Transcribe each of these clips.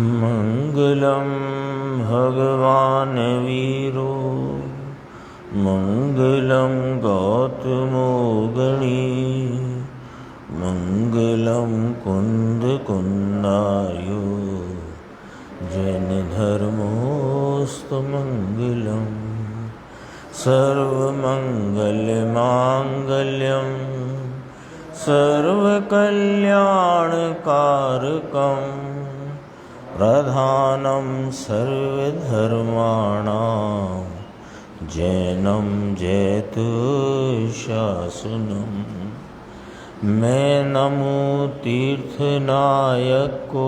मंगलम भगवान वीरो मंगलम गौतमो गणी मंगलम कुंद कुंदायो जैन धर्मोस्तु मंगलम सर्वमंगल मांगल्यम सर्वकल्याणकारकम प्रधानम सर्वधर्माणां जैनम जयतु शासनम। मैं नमो तीर्थनायक को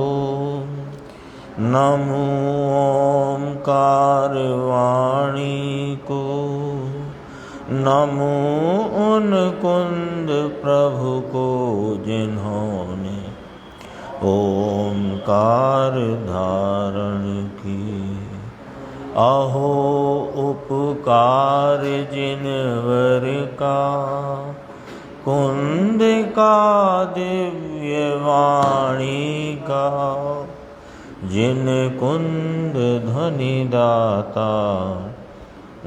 नमो ओंकार वाणी को नमो उन कुंद प्रभु को जिन्होंने ओंकार धारण की। अहो उपकार जिनवर का कुंद का दिव्य वाणी का जिन कुंद ध्वनि दाता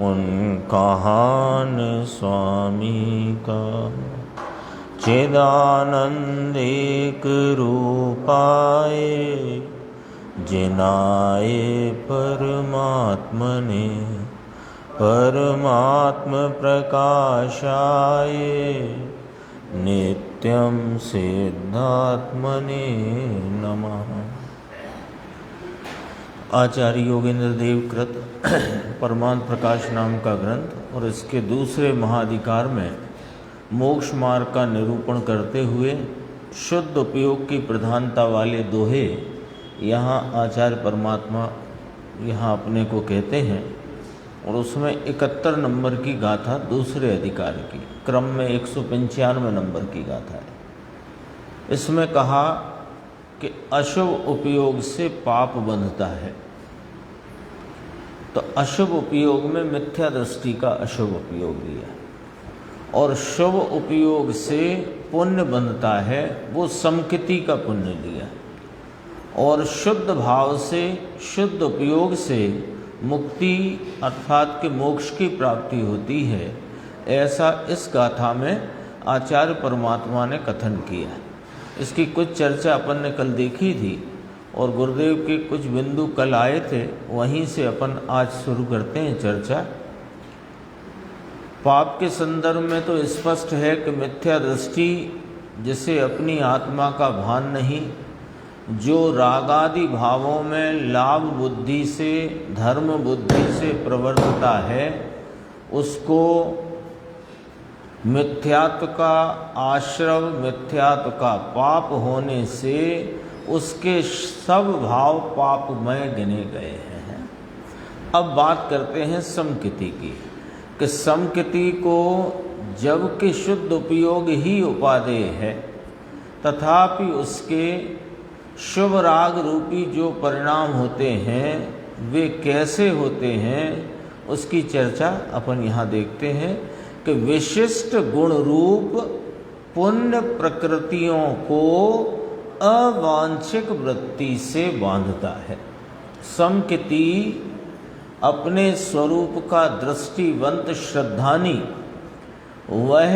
उन कहान स्वामी का। चिदानंद एक रूपाए जिनाए परमात्मने परमात्म प्रकाशाय नित्यं सिद्धात्मने नमः। आचार्य योगेंद्र देव कृत परमात्म प्रकाश नाम का ग्रंथ और इसके दूसरे महाधिकार में मोक्ष मार्ग का निरूपण करते हुए शुद्ध उपयोग की प्रधानता वाले दोहे यहाँ आचार्य परमात्मा यहाँ अपने को कहते हैं। और उसमें 71 नंबर की गाथा दूसरे अधिकार की क्रम में 195 नंबर की गाथा है। इसमें कहा कि अशुभ उपयोग से पाप बंधता है। तो अशुभ उपयोग में मिथ्या दृष्टि का अशुभ उपयोग लिया और शुभ उपयोग से पुण्य बंधता है, वो समकिति का पुण्य लिया। और शुद्ध भाव से शुद्ध उपयोग से मुक्ति अर्थात के मोक्ष की प्राप्ति होती है, ऐसा इस गाथा में आचार्य परमात्मा ने कथन किया। इसकी कुछ चर्चा अपन ने कल देखी थी और गुरुदेव के कुछ बिंदु कल आए थे, वहीं से अपन आज शुरू करते हैं चर्चा। पाप के संदर्भ में तो स्पष्ट है कि मिथ्या दृष्टि, जिसे अपनी आत्मा का भान नहीं, जो रागादि भावों में लाभ बुद्धि से धर्म बुद्धि से प्रवर्तता है, उसको मिथ्यात्व का आश्रव मिथ्यात्व का पाप होने से उसके सब भाव पापमय गिने गए हैं। अब बात करते हैं समकिति की कि समकिति को जबकि शुद्ध उपयोग ही उपादेय है, तथापि उसके शुभ राग रूपी जो परिणाम होते हैं वे कैसे होते हैं, उसकी चर्चा अपन यहाँ देखते हैं कि विशिष्ट गुण रूप पुण्य प्रकृतियों को अवांछिक वृत्ति से बांधता है। समकिति अपने स्वरूप का दृष्टिवंत श्रद्धानी वह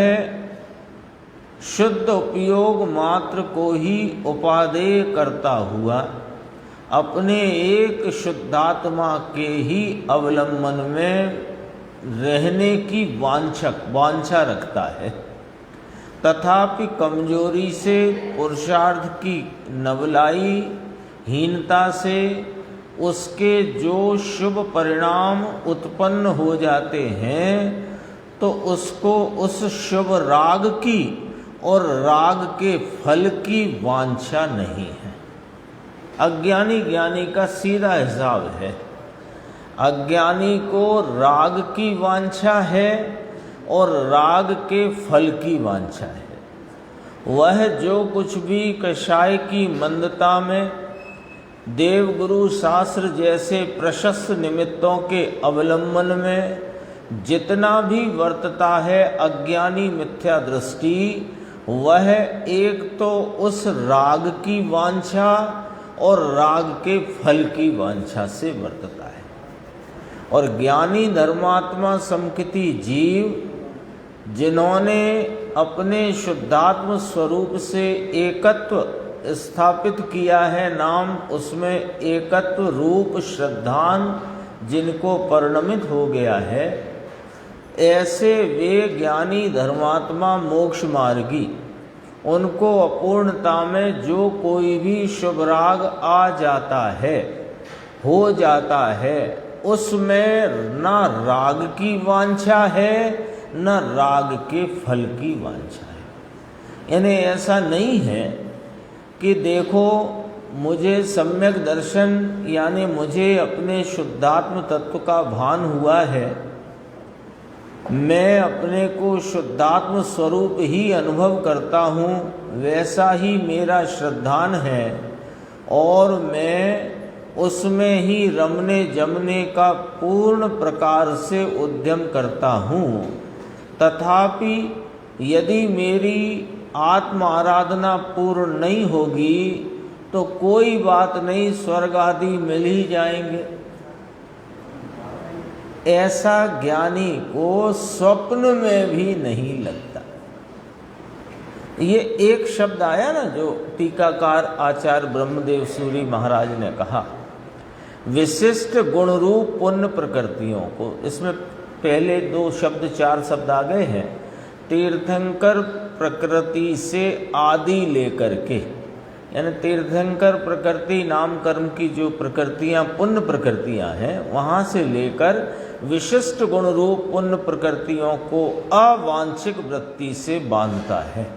शुद्ध उपयोग मात्र को ही उपादेय करता हुआ अपने एक शुद्धात्मा के ही अवलंबन में रहने की वांछा रखता है, तथापि कमजोरी से पुरुषार्थ की नबलाई हीनता से उसके जो शुभ परिणाम उत्पन्न हो जाते हैं तो उसको उस शुभ राग की और राग के फल की वांछा नहीं है। अज्ञानी ज्ञानी का सीधा हिसाब है। अज्ञानी को राग की वांछा है और राग के फल की वांछा है। वह जो कुछ भी कषाय की मंदता में देवगुरु शास्त्र जैसे प्रशस्त निमित्तों के अवलंबन में जितना भी वर्तता है अज्ञानी मिथ्या दृष्टि, वह एक तो उस राग की वांछा और राग के फल की वांछा से वर्तता है। और ज्ञानी धर्मात्मा समकिति जीव जिन्होंने अपने शुद्धात्म स्वरूप से एकत्व स्थापित किया है, नाम उसमें एकत्व रूप श्रद्धान जिनको परिणमित हो गया है, ऐसे वे ज्ञानी धर्मात्मा मोक्ष मार्गी, उनको अपूर्णता में जो कोई भी शुभ राग आ जाता है, हो जाता है, उसमें न राग की वांछा है न राग के फल की वांछा है। यानी ऐसा नहीं है कि देखो मुझे सम्यक दर्शन यानी मुझे अपने शुद्धात्म तत्व का भान हुआ है, मैं अपने को शुद्धात्म स्वरूप ही अनुभव करता हूँ, वैसा ही मेरा श्रद्धान है और मैं उसमें ही रमने जमने का पूर्ण प्रकार से उद्यम करता हूँ। तथापि यदि मेरी आत्म आराधना पूर्ण नहीं होगी तो कोई बात नहीं, स्वर्ग आदि मिल ही जाएंगे। ऐसा ज्ञानी को स्वप्न में भी नहीं लगता। ये एक शब्द आया ना जो टीकाकार आचार्य ब्रह्मदेव सूरी महाराज ने कहा, विशिष्ट गुण रूप पुण्य प्रकृतियों को। इसमें पहले 2 शब्द 4 शब्द आ गए हैं। तीर्थंकर प्रकृति से आदि लेकर के, यानी तीर्थंकर प्रकृति नाम कर्म की जो प्रकृतियां पुण्य प्रकृतियां हैं, वहां से लेकर विशिष्ट गुण रूप पुण्य प्रकृतियों को अवांछिक वृत्ति से बांधता है।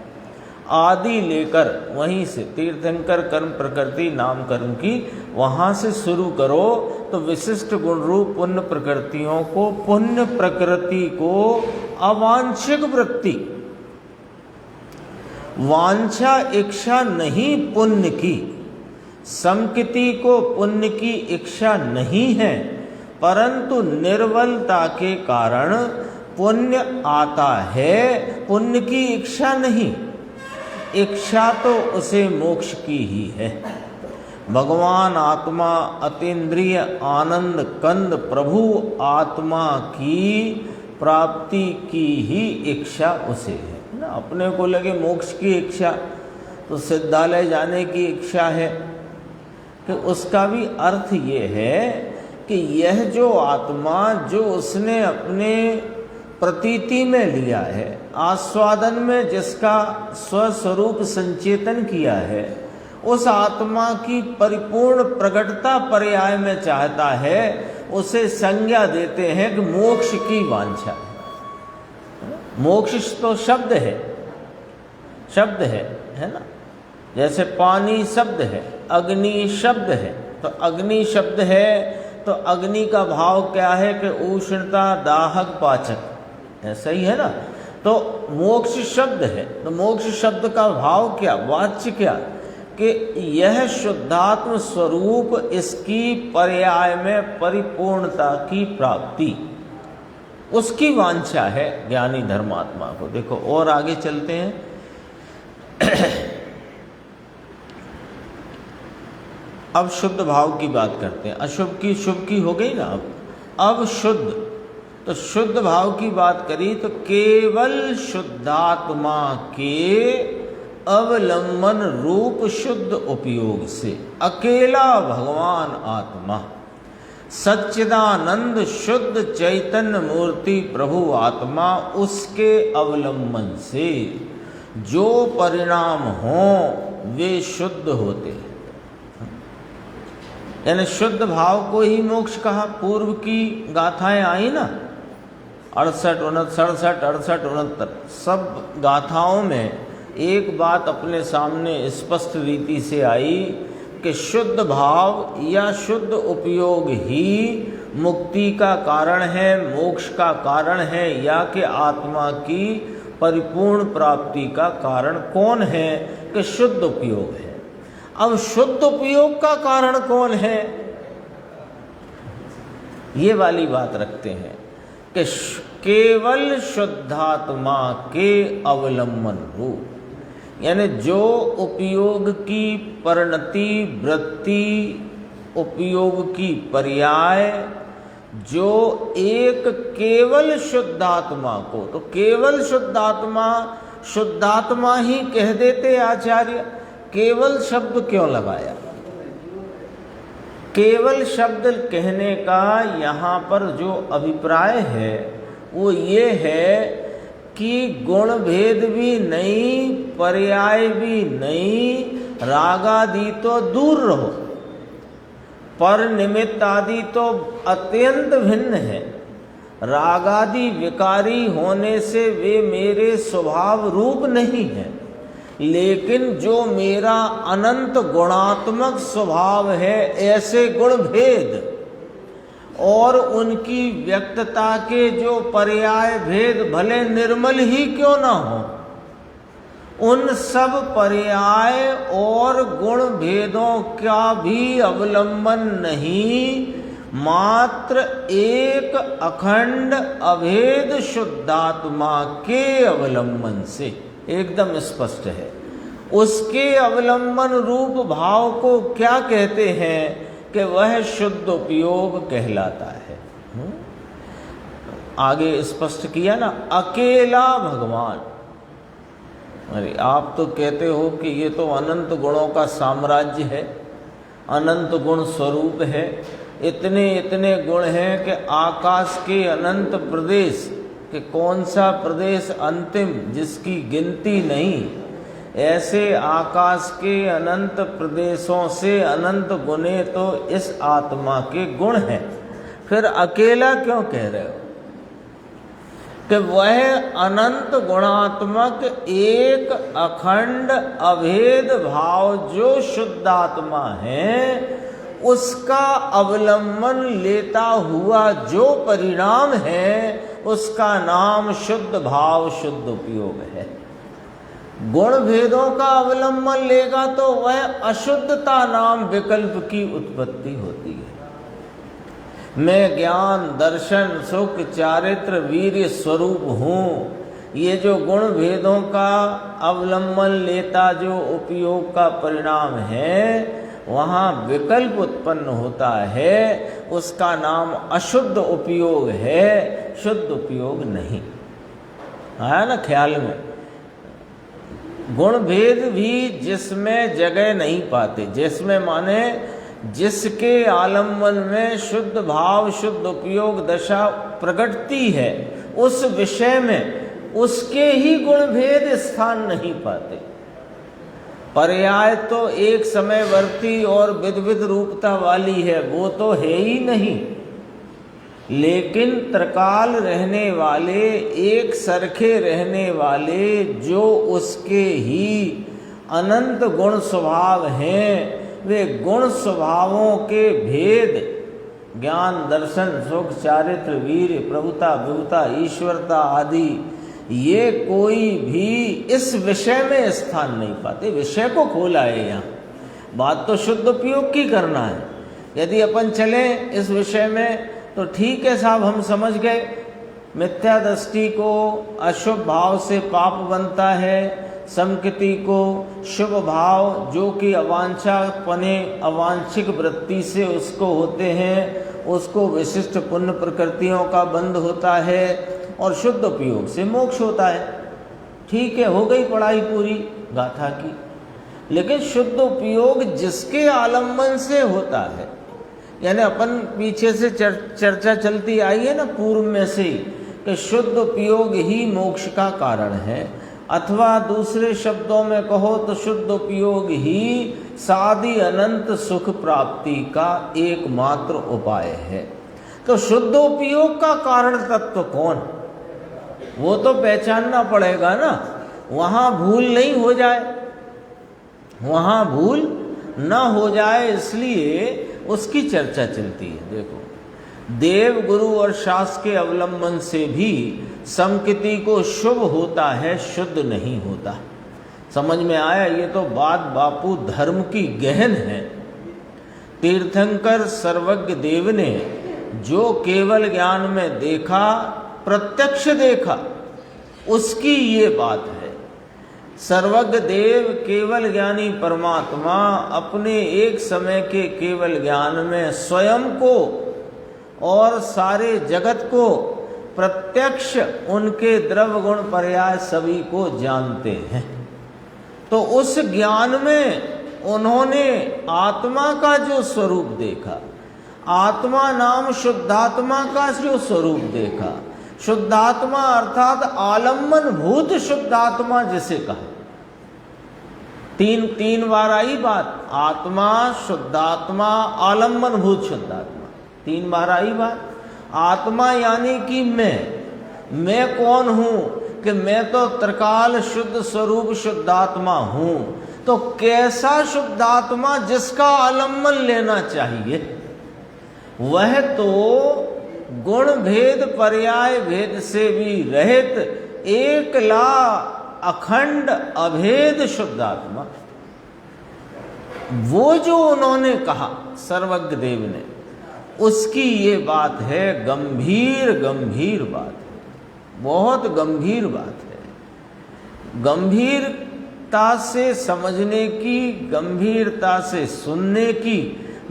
आदि लेकर वहीं से तीर्थंकर कर्म प्रकृति नाम कर्म की वहां से शुरू करो तो विशिष्ट गुण रूप पुण्य प्रकृतियों को, पुण्य प्रकृति को अवांछिक वृत्ति, वांछा इच्छा नहीं पुण्य की, समकिति को पुण्य की इच्छा नहीं है, परंतु निर्बलता के कारण पुण्य आता है, पुण्य की इच्छा नहीं। इच्छा तो उसे मोक्ष की ही है। भगवान आत्मा अतीन्द्रिय आनंद कंद प्रभु आत्मा की प्राप्ति की ही इच्छा उसे है ना। अपने को लगे मोक्ष की इच्छा तो सिद्धालय जाने की इच्छा है, कि उसका भी अर्थ ये है कि यह जो आत्मा जो उसने अपने प्रतीति में लिया है, आस्वादन में जिसका स्वस्वरूप संचेतन किया है, उस आत्मा की परिपूर्ण प्रकटता पर्याय में चाहता है, उसे संज्ञा देते हैं कि मोक्ष की वांछा है। मोक्ष तो शब्द है, शब्द है ना। जैसे पानी शब्द है, अग्नि शब्द है, तो अग्नि शब्द है तो अग्नि का भाव क्या है कि उष्णता दाहक पाचक, ऐसा ही है ना। तो मोक्ष शब्द है, तो मोक्ष शब्द का भाव क्या, वाच्य क्या, कि यह शुद्धात्म स्वरूप इसकी पर्याय में परिपूर्णता की प्राप्ति, उसकी वांछा है ज्ञानी धर्मात्मा को। देखो और आगे चलते हैं। अब शुद्ध भाव की बात करते हैं। अशुभ की शुभ की हो गई ना। अब शुद्ध, तो शुद्ध भाव की बात करी तो केवल शुद्धात्मा के अवलंबन रूप शुद्ध उपयोग से अकेला भगवान आत्मा सच्चिदानंद शुद्ध चैतन्य मूर्ति प्रभु आत्मा, उसके अवलंबन से जो परिणाम हों वे शुद्ध होते हैं। यानी शुद्ध भाव को ही मोक्ष कहा। पूर्व की गाथाएं आई ना, 68, 67, 68, 69, सब गाथाओं में एक बात अपने सामने स्पष्ट रीति से आई कि शुद्ध भाव या शुद्ध उपयोग ही मुक्ति का कारण है, मोक्ष का कारण है, या कि आत्मा की परिपूर्ण प्राप्ति का कारण कौन है, कि शुद्ध उपयोग है। अब शुद्ध उपयोग का कारण कौन है, ये वाली बात रखते हैं कि केवल शुद्धात्मा के अवलंबन रूप, यानी जो उपयोग की परिणति, वृत्ति, उपयोग की पर्याय, जो एक केवल शुद्धात्मा को, तो केवल शुद्धात्मा ही कह देते आचार्य, केवल शब्द क्यों लगाया? केवल शब्द कहने का यहाँ पर जो अभिप्राय है वो ये है कि गुण भेद भी नहीं, पर्याय भी नहीं, रागादि तो दूर रहो, पर निमित्त आदि तो अत्यंत भिन्न है। रागादि विकारी होने से वे मेरे स्वभाव रूप नहीं है, लेकिन जो मेरा अनंत गुणात्मक स्वभाव है, ऐसे गुण भेद और उनकी व्यक्तता के जो पर्याय भेद भले निर्मल ही क्यों ना हो, उन सब पर्याय और गुण भेदों का भी अवलंबन नहीं, मात्र एक अखंड अभेद शुद्धात्मा के अवलंबन से एकदम स्पष्ट है। उसके अवलंबन रूप भाव को क्या कहते हैं कि वह शुद्ध उपयोग कहलाता है। आगे स्पष्ट किया ना, अकेला भगवान। अरे आप तो कहते हो कि ये तो अनंत गुणों का साम्राज्य है, अनंत गुण स्वरूप है, इतने इतने गुण हैं कि आकाश के अनंत प्रदेश कि कौन सा प्रदेश अंतिम जिसकी गिनती नहीं, ऐसे आकाश के अनंत प्रदेशों से अनंत गुणे तो इस आत्मा के गुण हैं। फिर अकेला क्यों कह रहे हो? कि वह अनंत गुणात्मक एक अखंड अभेद भाव जो शुद्धात्मा है, उसका अवलंबन लेता हुआ जो परिणाम है, उसका नाम शुद्ध भाव, शुद्ध उपयोग है। गुण भेदों का अवलंबन लेगा तो वह अशुद्धता नाम विकल्प की उत्पत्ति होती है। मैं ज्ञान, दर्शन, सुख, चारित्र, वीर्य स्वरूप हूँ, ये जो गुण भेदों का अवलंबन लेता जो उपयोग का परिणाम है, वहाँ विकल्प उत्पन्न होता है, उसका नाम अशुद्ध उपयोग है, शुद्ध उपयोग नहीं। आया ना ख्याल में? गुण भेद भी जिसमें जगह नहीं पाते, जिसमें माने जिसके आलम्बन में शुद्ध भाव, शुद्ध उपयोग दशा प्रकटती है, उस विषय में उसके ही गुण भेद स्थान नहीं पाते। पर्याय तो एक समयवर्ती और विविध रूपता वाली है, वो तो है ही नहीं, लेकिन त्रिकाल रहने वाले, एक सरखे रहने वाले, जो उसके ही अनंत गुण स्वभाव हैं, वे गुण स्वभावों के भेद, ज्ञान, दर्शन, सुख, चारित्र, वीर्य, प्रभुता, विभुता, ईश्वरता आदि, ये कोई भी इस विषय में स्थान नहीं पाते। विषय को खोला है यहाँ, बात तो शुद्ध उपयोग की करना है। यदि अपन चलें इस विषय में तो ठीक है साहब, हम समझ गए मिथ्या दृष्टि को अशुभ भाव से पाप बनता है, समकृति को शुभ भाव जो कि अवांछापने, अवांछिक वृत्ति से उसको होते हैं, उसको विशिष्ट पुण्य प्रकृतियों का बंध होता है, और शुद्ध उपयोग से मोक्ष होता है। ठीक है, हो गई पढ़ाई पूरी गाथा की। लेकिन शुद्ध उपयोग जिसके आलम्बन से होता है, यानी अपन पीछे से चर्चा चलती आई है ना पूर्व में से, कि शुद्ध उपयोग ही मोक्ष का कारण है, अथवा दूसरे शब्दों में कहो तो शुद्ध उपयोग ही सादी अनंत सुख प्राप्ति का एकमात्र उपाय है। तो शुद्ध उपयोग का कारण तत्व कौन, वो तो पहचानना पड़ेगा ना, वहाँ भूल नहीं हो जाए, वहाँ भूल न हो जाए, इसलिए उसकी चर्चा चलती है। देखो, देव, गुरु और शास्त्र के अवलंबन से भी समकृति को शुभ होता है, शुद्ध नहीं होता। समझ में आया? ये तो बात बापू धर्म की गहन है। तीर्थंकर सर्वज्ञ देव ने जो केवल ज्ञान में देखा, प्रत्यक्ष देखा, उसकी ये बात है। सर्वज्ञ देव केवल ज्ञानी परमात्मा अपने एक समय के केवल ज्ञान में स्वयं को और सारे जगत को प्रत्यक्ष उनके द्रव्य गुण पर्याय सभी को जानते हैं। तो उस ज्ञान में उन्होंने आत्मा का जो स्वरूप देखा, आत्मा नाम शुद्धात्मा का जो स्वरूप देखा, शुद्धात्मा अर्थात आलम्बन भूत शुद्धात्मा जिसे कहा, तीन बार आई बात, आत्मा शुद्धात्मा आलम्बन भूत शुद्धात्मा, 3 बार आई बात। आत्मा यानी कि मैं कौन हूं कि मैं तो त्रिकाल शुद्ध स्वरूप शुद्धात्मा हूं। तो कैसा शुद्धात्मा जिसका आलम्बन लेना चाहिए, वह तो गुण भेद पर्याय भेद से भी रहित एकला अखंड अभेद शुद्धात्मा, वो जो उन्होंने कहा सर्वज्ञ देव ने, उसकी ये बात है, गंभीर बात है, बहुत गंभीर बात है। गंभीरता से समझने की, गंभीरता से सुनने की,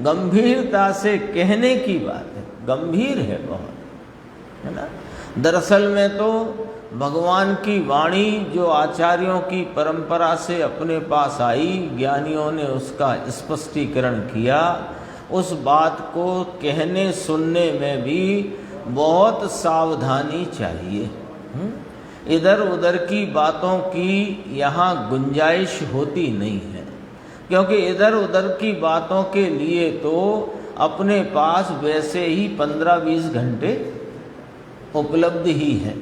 गंभीरता से कहने की बात है, गंभीर है बहुत, है ना। दरअसल में तो भगवान की वाणी जो आचार्यों की परंपरा से अपने पास आई, ज्ञानियों ने उसका स्पष्टीकरण किया, उस बात को कहने सुनने में भी बहुत सावधानी चाहिए। इधर उधर की बातों की यहाँ गुंजाइश होती नहीं है, क्योंकि इधर उधर की बातों के लिए तो अपने पास वैसे ही 15-20 घंटे उपलब्ध ही है।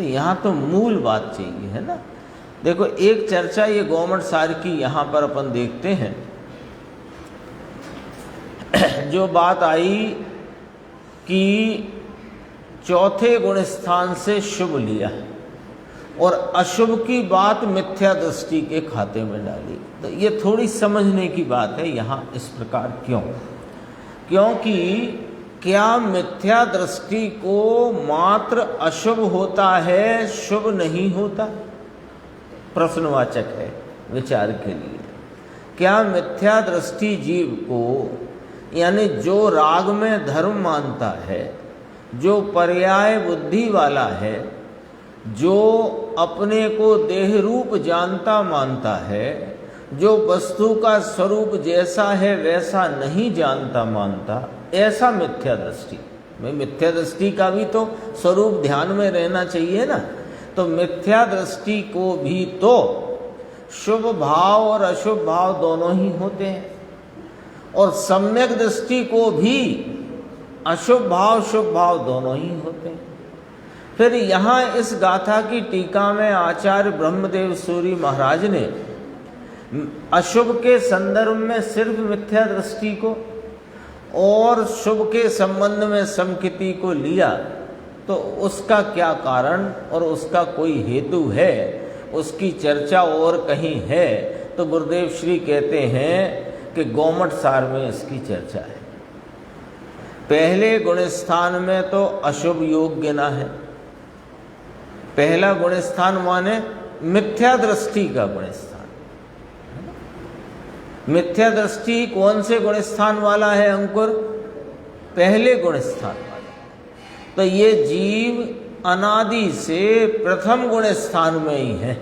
यहाँ तो मूल बात चाहिए, है ना। देखो एक चर्चा ये गवर्नमेंट सार की यहाँ पर अपन देखते हैं, जो बात आई कि चौथे गुण स्थान से शुभ लिया और अशुभ की बात मिथ्या दृष्टि के खाते में डाली। तो ये थोड़ी समझने की बात है यहाँ इस प्रकार। क्योंकि क्या मिथ्या दृष्टि को मात्र अशुभ होता है, शुभ नहीं होता? प्रश्नवाचक है विचार के लिए। क्या मिथ्या दृष्टि जीव को, यानी जो राग में धर्म मानता है, जो पर्याय बुद्धि वाला है, जो अपने को देह रूप जानता मानता है, जो वस्तु का स्वरूप जैसा है वैसा नहीं जानता मानता, ऐसा मिथ्या दृष्टि। में मिथ्या दृष्टि का भी तो स्वरूप ध्यान में रहना चाहिए ना। तो मिथ्या दृष्टि को भी तो शुभ भाव और अशुभ भाव दोनों ही होते हैं, और सम्यक दृष्टि को भी अशुभ भाव शुभ भाव दोनों ही होते हैं। फिर यहाँ इस गाथा की टीका में आचार्य ब्रह्मदेव सूरी महाराज ने अशुभ के संदर्भ में सिर्फ मिथ्या दृष्टि को और शुभ के संबंध में समकिति को लिया। तो उसका क्या कारण और उसका कोई हेतु है, उसकी चर्चा और कहीं है तो गुरुदेव श्री कहते हैं कि गोमठ सार में इसकी चर्चा है। पहले गुण स्थान में तो अशुभ योग गिना है। पहला गुण स्थान माने मिथ्या दृष्टि का गुण स्थान। मिथ्या दृष्टि कौन से गुण स्थान वाला है अंकुर? पहले गुण स्थान वाला। तो ये जीव अनादि से प्रथम गुण स्थान में ही है,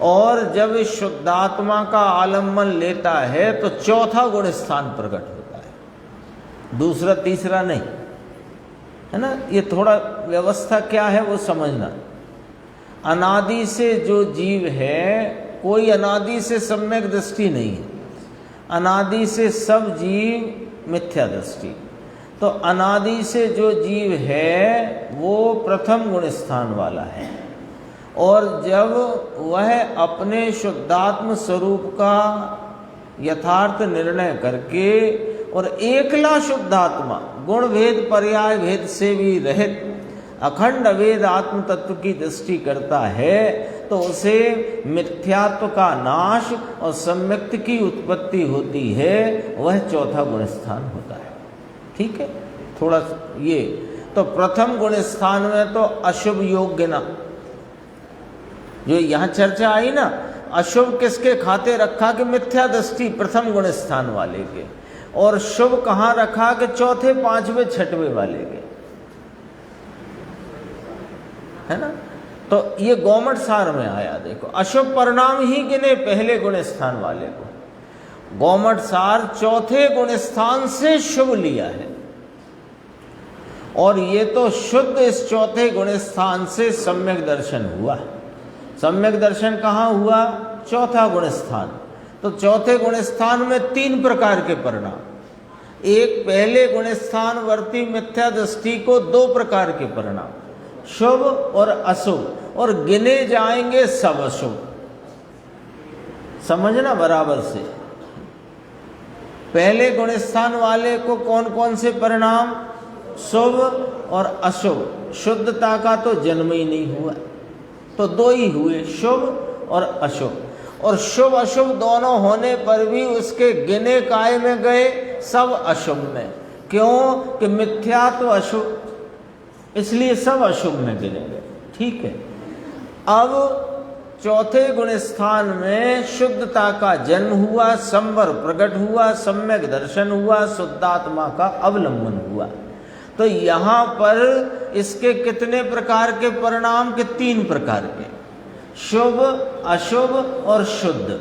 और जब इस शुद्धात्मा का आलम्बन लेता है तो चौथा गुण स्थान प्रकट होता है, दूसरा तीसरा नहीं, है ना। ये थोड़ा व्यवस्था क्या है वो समझना। अनादि से जो जीव है, कोई अनादि से सम्यक दृष्टि नहीं है, अनादि से सब जीव मिथ्या दृष्टि। तो अनादि से जो जीव है वो प्रथम गुण स्थान वाला है, और जब वह अपने शुद्धात्म स्वरूप का यथार्थ निर्णय करके और एकला शुद्धात्मा गुण भेद पर्याय भेद से भी रहित अखंड अभेद आत्म तत्व की दृष्टि करता है, तो उसे मिथ्यात्व का नाश और सम्यक्त की उत्पत्ति होती है, वह चौथा गुण स्थान होता है। ठीक है, थोड़ा ये तो प्रथम गुण स्थान में तो अशुभ योग गिना, जो यहाँ चर्चा आई ना, अशुभ किसके खाते रखा कि मिथ्या दृष्टि प्रथम गुण स्थान वाले के, और शुभ कहाँ रखा कि चौथे पांचवें छठवें वाले के, है ना। तो ये गौमट सार में आया। देखो, अशुभ परिणाम ही गिने पहले गुण स्थान वाले को, गौमट सार चौथे गुण स्थान से शुभ लिया है, और ये तो शुद्ध इस चौथे गुण स्थान से सम्यक दर्शन हुआ। सम्यक दर्शन कहाँ हुआ? चौथा गुण स्थान। तो चौथे गुण स्थान में 3 प्रकार के परिणाम, एक पहले गुण स्थान वर्ती मिथ्या दृष्टि को 2 प्रकार के परिणाम, शुभ और अशुभ, और गिने जाएंगे सब अशुभ। समझना बराबर से। पहले गुण स्थान वाले को कौन कौन से परिणाम? शुभ और अशुभ। शुद्धता का तो जन्म ही नहीं हुआ, तो 2 ही हुए, शुभ और अशुभ। और शुभ अशुभ दोनों होने पर भी उसके गिने काय में गए? सब अशुभ में। क्यों? कि मिथ्या तो अशुभ, इसलिए सब अशुभ में गिने गए। ठीक है। अब चौथे गुण स्थान में शुद्धता का जन्म हुआ, संवर प्रकट हुआ, सम्यक दर्शन हुआ, शुद्धात्मा का अवलंबन हुआ। तो यहाँ पर इसके कितने प्रकार के परिणाम के? 3 प्रकार के, शुभ, अशुभ और शुद्ध।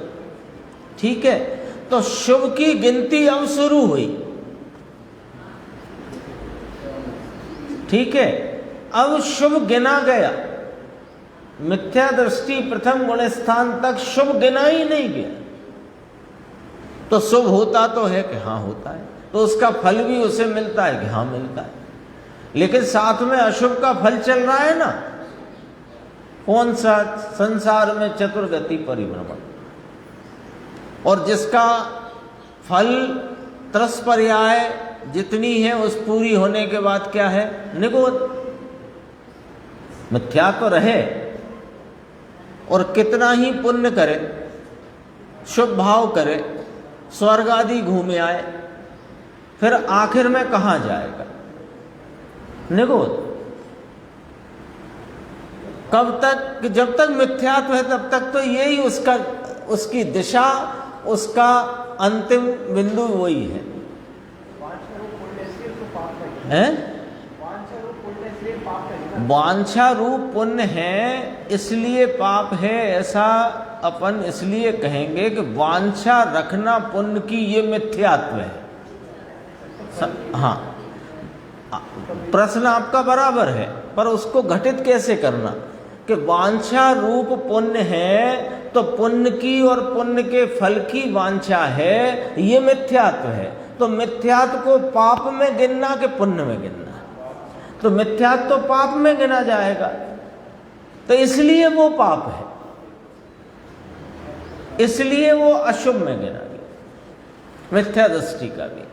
ठीक है। तो शुभ की गिनती अब शुरू हुई। ठीक है। अब शुभ गिना गया। मिथ्या दृष्टि प्रथम गुण स्थान तक शुभ गिना ही नहीं गया। तो शुभ होता तो है कि हाँ होता है, तो उसका फल भी उसे मिलता है कि हाँ मिलता है, लेकिन साथ में अशुभ का फल चल रहा है ना। कौन सा? संसार में चतुर्गति परिभ्रमण, और जिसका फल त्रस्पर्याय जितनी है उस पूरी होने के बाद क्या है? निगोद। मिथ्या तो रहे, और कितना ही पुण्य करे, शुभ भाव करे, स्वर्ग आदि घूमे आए, फिर आखिर में कहां जाएगा? निगोद। कब तक? जब तक मिथ्यात्व है तब तक तो यही उसकी दिशा, उसका अंतिम बिंदु वही है। वांछा रूप पुण्य है इसलिए पाप है, ऐसा अपन इसलिए कहेंगे कि वांछा रखना पुण्य की ये मिथ्यात्व है। हाँ, प्रश्न आपका बराबर है, पर उसको घटित कैसे करना कि वांछा रूप पुण्य है, तो पुण्य की और पुण्य के फल की वांछा है, ये मिथ्यात्व है। तो मिथ्यात्व को पाप में गिनना कि पुण्य में गिनना? तो मिथ्यात्व तो पाप में गिना जाएगा, तो इसलिए वो पाप है, इसलिए वो अशुभ में गिना गया, मिथ्या दृष्टि का भी।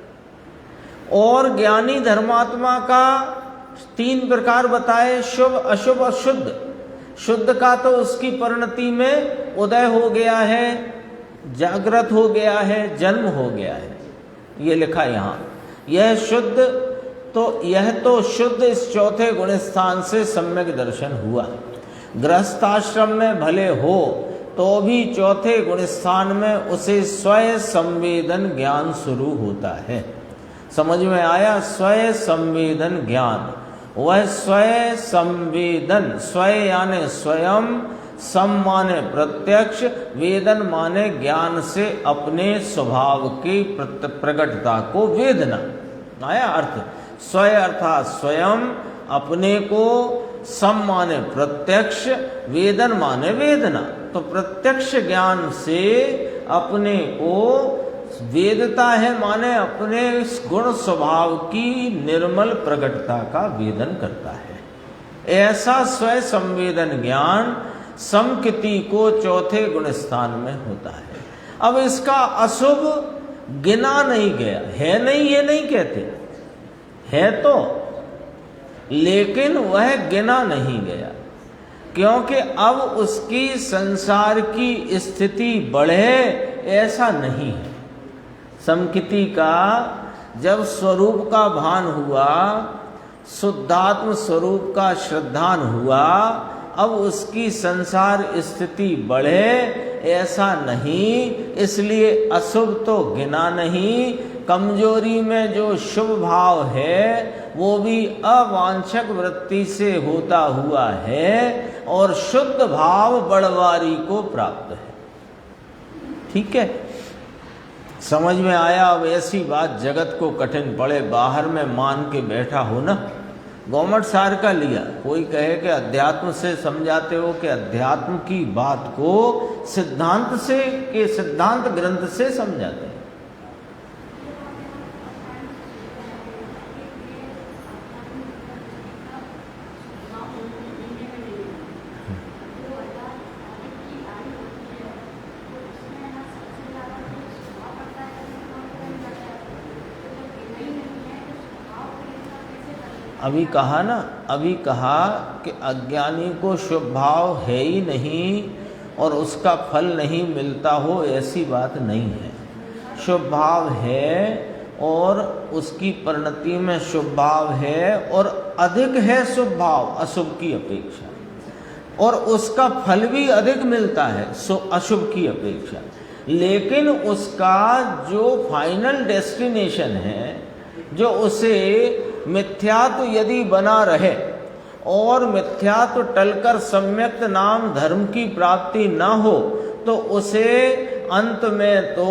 और ज्ञानी धर्मात्मा का 3 प्रकार बताए, शुभ, अशुभ और शुद्ध। शुद्ध का तो उसकी परिणति में उदय हो गया है, जागृत हो गया है, जन्म हो गया है, ये लिखा यहाँ। यह शुद्ध, तो यह तो शुद्ध इस चौथे गुण स्थान से सम्यक दर्शन हुआ। गृहस्थाश्रम में भले हो तो भी चौथे गुण स्थान में उसे स्वयं संवेदन ज्ञान शुरू होता है। समझ में आया? स्वयं संवेदन ज्ञान, वह स्वयं संवेदन, स्वयं यानी स्वयं, सम माने प्रत्यक्ष, वेदन माने ज्ञान से अपने स्वभाव की प्रकटता को वेदना। आया अर्थ? स्वयं अर्थात स्वयं, अपने को, सम माने प्रत्यक्ष, वेदन माने वेदना। तो प्रत्यक्ष ज्ञान से अपने को वेदता है, माने अपने गुण स्वभाव की निर्मल प्रकटता का वेदन करता है। ऐसा स्वयं संवेदन ज्ञान समकिति को चौथे गुण स्थान में होता है। अब इसका अशुभ गिना नहीं गया है, नहीं ये नहीं कहते, है तो, लेकिन वह गिना नहीं गया, क्योंकि अब उसकी संसार की स्थिति बढ़े ऐसा नहीं है। समकिति का जब स्वरूप का भान हुआ, शुद्धात्म स्वरूप का श्रद्धान हुआ, अब उसकी संसार स्थिति बढ़े ऐसा नहीं, इसलिए अशुभ तो गिना नहीं। कमजोरी में जो शुभ भाव है वो भी अवांछक वृत्ति से होता हुआ है और शुद्ध भाव बड़वारी को प्राप्त है। ठीक है, समझ में आया? अब ऐसी बात जगत को कठिन पड़े, बाहर में मान के बैठा हो ना, गवर्नमेंट सार का लिया, कोई कहे कि अध्यात्म से समझाते हो कि अध्यात्म की बात को सिद्धांत से के सिद्धांत ग्रंथ से समझाते हैं। अभी कहा ना, अभी कहा कि अज्ञानी को शुभ भाव है ही नहीं और उसका फल नहीं मिलता हो, ऐसी बात नहीं है। शुभ भाव है और उसकी परिणति में शुभ भाव है और अधिक है शुभ भाव अशुभ की अपेक्षा, और उसका फल भी अधिक मिलता है अशुभ की अपेक्षा। लेकिन उसका जो फाइनल डेस्टिनेशन है, जो उसे मिथ्यात्व यदि बना रहे और मिथ्यात्व टलकर सम्यक नाम धर्म की प्राप्ति न हो, तो उसे अंत में तो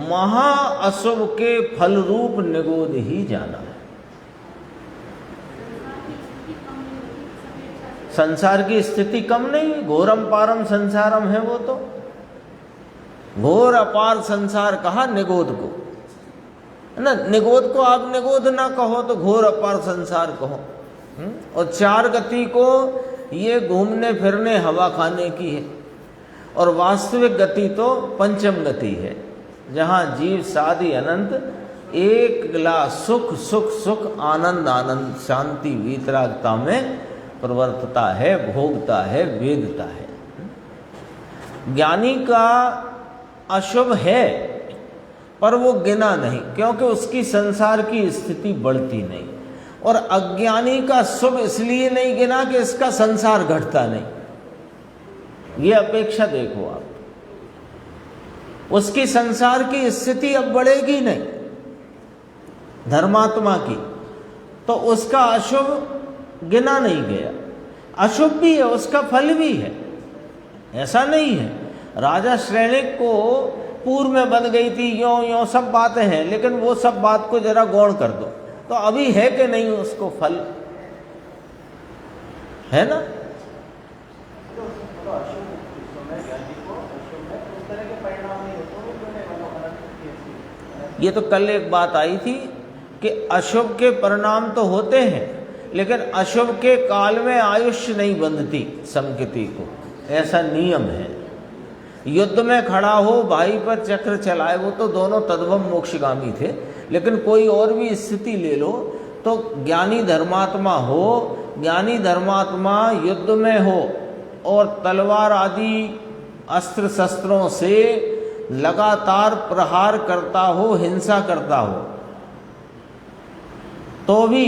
महा अशुभ के फल रूप निगोद ही जाना है। संसार की स्थिति कम नहीं, घोरम पारम संसारम है वो तो, घोर अपार संसार कहा निगोद को, है ना। निगोद को आप निगोद ना कहो तो घोर अपार संसार कहो। और चार गति को ये घूमने फिरने हवा खाने की है, और वास्तविक गति तो पंचम गति है, जहाँ जीव साधि अनंत एक गिलास सुख सुख सुख आनंद आनंद शांति वीतरागता में प्रवर्तता है, भोगता है, वेदता है। ज्ञानी का अशुभ है पर वो गिना नहीं, क्योंकि उसकी संसार की स्थिति बढ़ती नहीं, और अज्ञानी का शुभ इसलिए नहीं गिना कि इसका संसार घटता नहीं। ये अपेक्षा देखो आप, उसकी संसार की स्थिति अब बढ़ेगी नहीं धर्मात्मा की, तो उसका अशुभ गिना नहीं गया। अशुभ भी है, उसका फल भी है, ऐसा नहीं है। राजा श्रेणिक को पूर्व में बन गई थी, यो सब बातें हैं, लेकिन वो सब बात को जरा गौण कर दो तो अभी है कि नहीं उसको फल, है ना। ये तो कल एक बात आई थी कि अशुभ के परिणाम तो होते हैं, लेकिन अशुभ के काल में आयुष्य नहीं बंधती समकिति को, ऐसा नियम है। युद्ध में खड़ा हो, भाई पर चक्र चलाए, वो तो दोनों तद्भव मोक्षगामी थे, लेकिन कोई और भी स्थिति ले लो तो ज्ञानी धर्मात्मा हो, ज्ञानी धर्मात्मा युद्ध में हो और तलवार आदि अस्त्र शस्त्रों से लगातार प्रहार करता हो, हिंसा करता हो, तो भी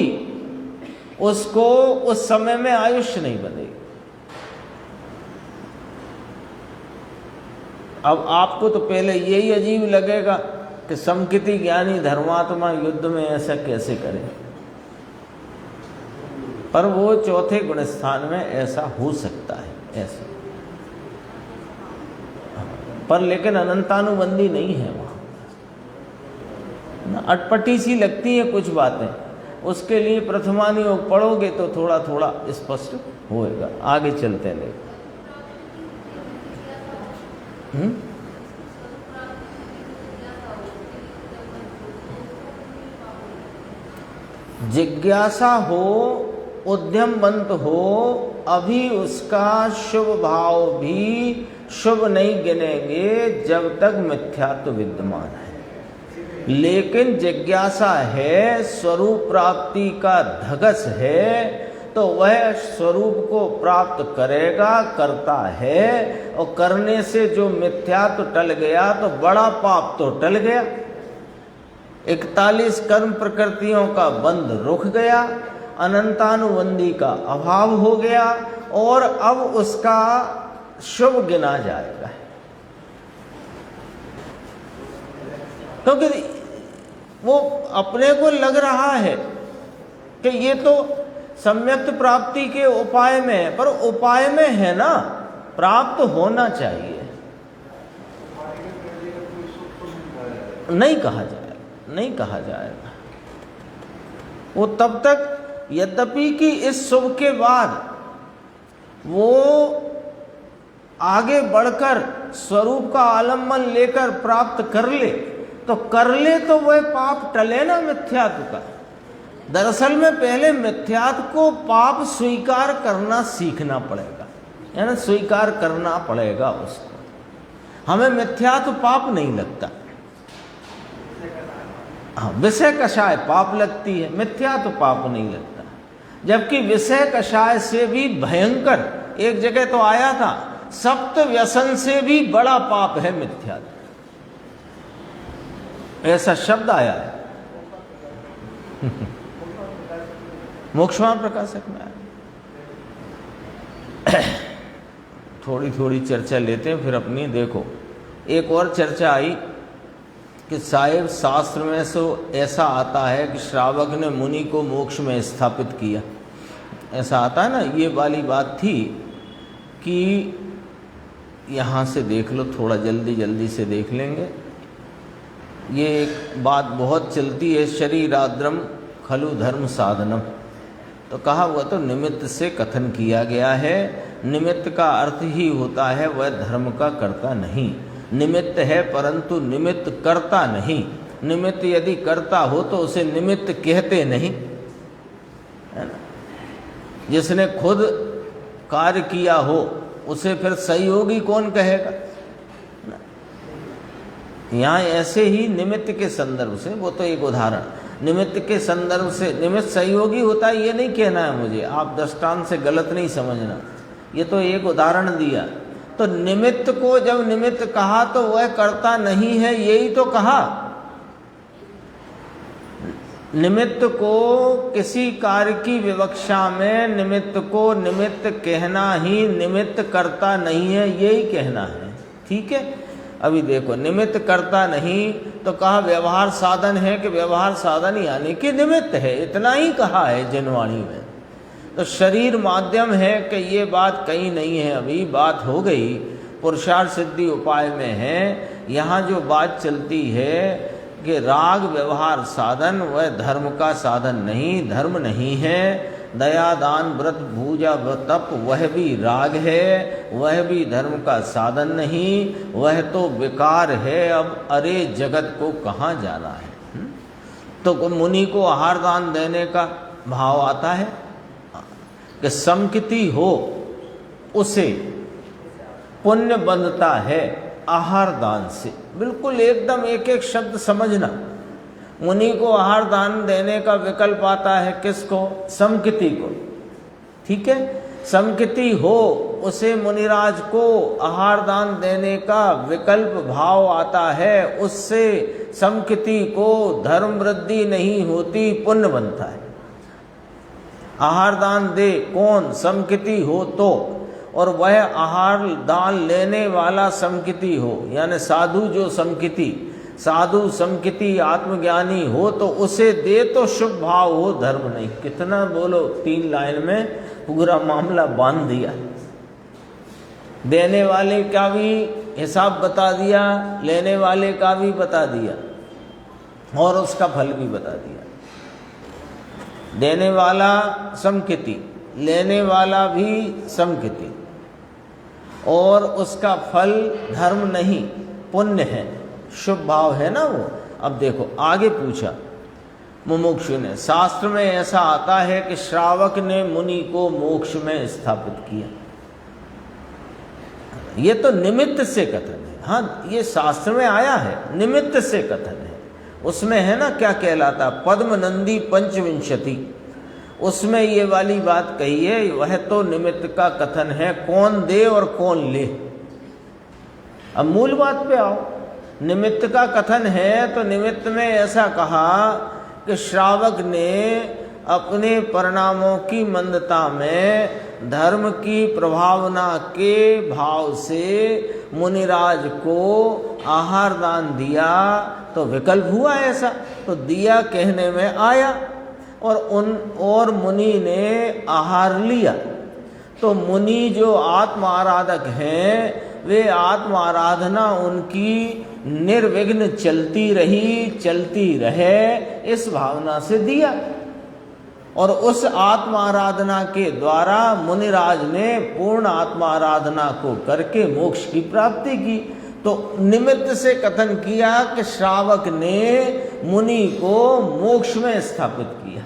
उसको उस समय में आयुष्य नहीं बनेगी। अब आपको तो पहले यही अजीब लगेगा कि समकिति ज्ञानी धर्मात्मा युद्ध में ऐसा कैसे करे, पर वो चौथे गुण स्थान में ऐसा हो सकता है, ऐसा, पर लेकिन अनंतानुबंधी नहीं है वहाँ, अटपटी सी लगती है कुछ बातें, उसके लिए प्रथमानुयोग पढ़ोगे तो थोड़ा थोड़ा स्पष्ट होएगा। आगे चलते हैं। जिज्ञासा हो, उद्यमवंत हो, अभी उसका शुभ भाव भी शुभ नहीं गिनेंगे जब तक मिथ्यात्व विद्यमान है। लेकिन जिज्ञासा है, स्वरूप प्राप्ति का धगस है, तो वह स्वरूप को प्राप्त करेगा, करता है, और करने से जो मिथ्यात्व टल गया तो बड़ा पाप तो टल गया। 41 कर्म प्रकृतियों का बंध रुक गया अनंतानुबंधी का अभाव हो गया और अब उसका शुभ गिना जाएगा, क्योंकि वो अपने को लग रहा है कि ये तो सम्यक प्राप्ति के उपाय में है, पर उपाय में है ना, प्राप्त होना चाहिए, नहीं कहा जाएगा, नहीं कहा जाएगा। वो तब तक, यद्यपि कि इस शुभ के बाद वो आगे बढ़कर स्वरूप का आलम्बन लेकर प्राप्त कर ले तो वह पाप टले ना मिथ्यात्व का। दरअसल में पहले मिथ्यात्व को पाप स्वीकार करना सीखना पड़ेगा, यानी स्वीकार करना पड़ेगा उसको। हमें मिथ्यात्व पाप नहीं लगता, हाँ विषय कषाय पाप लगती है, मिथ्यात्व पाप नहीं लगता। जबकि विषय कषाय से भी भयंकर, एक जगह तो आया था, सप्त व्यसन से भी बड़ा पाप है मिथ्यात्व, ऐसा शब्द आया है मोक्षवान प्रकाशक में आया। थोड़ी थोड़ी चर्चा लेते हैं फिर अपनी। देखो एक और चर्चा आई कि साहिब शास्त्र में सो ऐसा आता है कि श्रावक ने मुनि को मोक्ष में स्थापित किया, ऐसा आता है ना। ये वाली बात थी कि यहाँ से देख लो, थोड़ा जल्दी जल्दी से देख लेंगे। ये एक बात बहुत चलती है, शरीराद्रम खलु धर्म साधनम, तो कहा हुआ तो निमित्त से कथन किया गया है। निमित्त का अर्थ ही होता है वह धर्म का कर्ता नहीं। निमित्त है परंतु निमित्त करता नहीं। निमित्त यदि करता हो तो उसे निमित्त कहते नहीं, है ना। जिसने खुद कार्य किया हो उसे फिर सहयोगी कौन कहेगा। यहाँ ऐसे ही निमित्त के संदर्भ से, वो तो एक उदाहरण, निमित्त के संदर्भ से निमित्त सहयोगी होता है ये नहीं कहना है मुझे, आप दृष्टांत से गलत नहीं समझना, ये तो एक उदाहरण दिया। तो निमित्त को जब निमित्त कहा तो वह करता नहीं है, यही तो कहा। निमित्त को किसी कार्य की विवक्षा में निमित्त को निमित्त कहना ही निमित्त करता नहीं है, यही कहना है, ठीक है। अभी देखो, निमित्त करता नहीं तो कहा व्यवहार साधन है, कि व्यवहार साधन यानी कि निमित्त है, इतना ही कहा है जनवाणी में। तो शरीर माध्यम है कि ये बात कहीं नहीं है, अभी बात हो गई पुरुषार्थ सिद्धि उपाय में है। यहाँ जो बात चलती है कि राग व्यवहार साधन, वह धर्म का साधन नहीं, धर्म नहीं है। दया दान व्रत पूजा तप वह भी राग है, वह भी धर्म का साधन नहीं, वह तो विकार है। अब अरे जगत को कहाँ जाना है। तो मुनि को आहार दान देने का भाव आता है कि समकिति हो उसे पुण्य बंधता है आहार दान से। बिल्कुल एकदम एक एक शब्द समझना। मुनि को आहार दान देने का विकल्प आता है किसको? समकिति को, ठीक है। समकिति हो उसे मुनिराज को आहार दान देने का विकल्प भाव आता है, उससे समकिति को धर्म वृद्धि नहीं होती, पुण्य बनता है। आहार दान दे कौन? समकिति हो तो, और वह आहार दान लेने वाला समकिति हो, यानी साधु जो समकिति, साधु समकिति आत्मज्ञानी हो तो उसे दे तो शुभ भाव हो, धर्म नहीं। कितना बोलो, 3 लाइन में पूरा मामला बांध दिया। देने वाले का भी हिसाब बता दिया, लेने वाले का भी बता दिया, और उसका फल भी बता दिया। देने वाला समकिति, लेने वाला भी समकिति, और उसका फल धर्म नहीं पुण्य है, शुभ भाव है ना वो। अब देखो आगे पूछा मुमुक्षु ने, शास्त्र में ऐसा आता है कि श्रावक ने मुनि को मोक्ष में स्थापित किया। ये तो निमित्त से कथन है, हाँ ये शास्त्र में आया है, निमित्त से कथन है। उसमें है ना क्या कहलाता, पद्म नंदी पंचविंशति, उसमें ये वाली बात कही है, वह तो निमित्त का कथन है, कौन दे और कौन ले। अब मूल बात पे आओ, निमित्त का कथन है तो निमित्त में ऐसा कहा कि श्रावक ने अपने परिणामों की मंदता में धर्म की प्रभावना के भाव से मुनिराज को आहार दान दिया तो विकल्प हुआ ऐसा, तो दिया कहने में आया और मुनि ने आहार लिया। तो मुनि जो आत्म आराधक हैं वे आत्म आराधना उनकी निर्विघ्न चलती रहे इस भावना से दिया, और उस आत्म आराधना के द्वारा मुनिराज ने पूर्ण आत्म आराधना को करके मोक्ष की प्राप्ति की। तो निमित्त से कथन किया कि श्रावक ने मुनि को मोक्ष में स्थापित किया।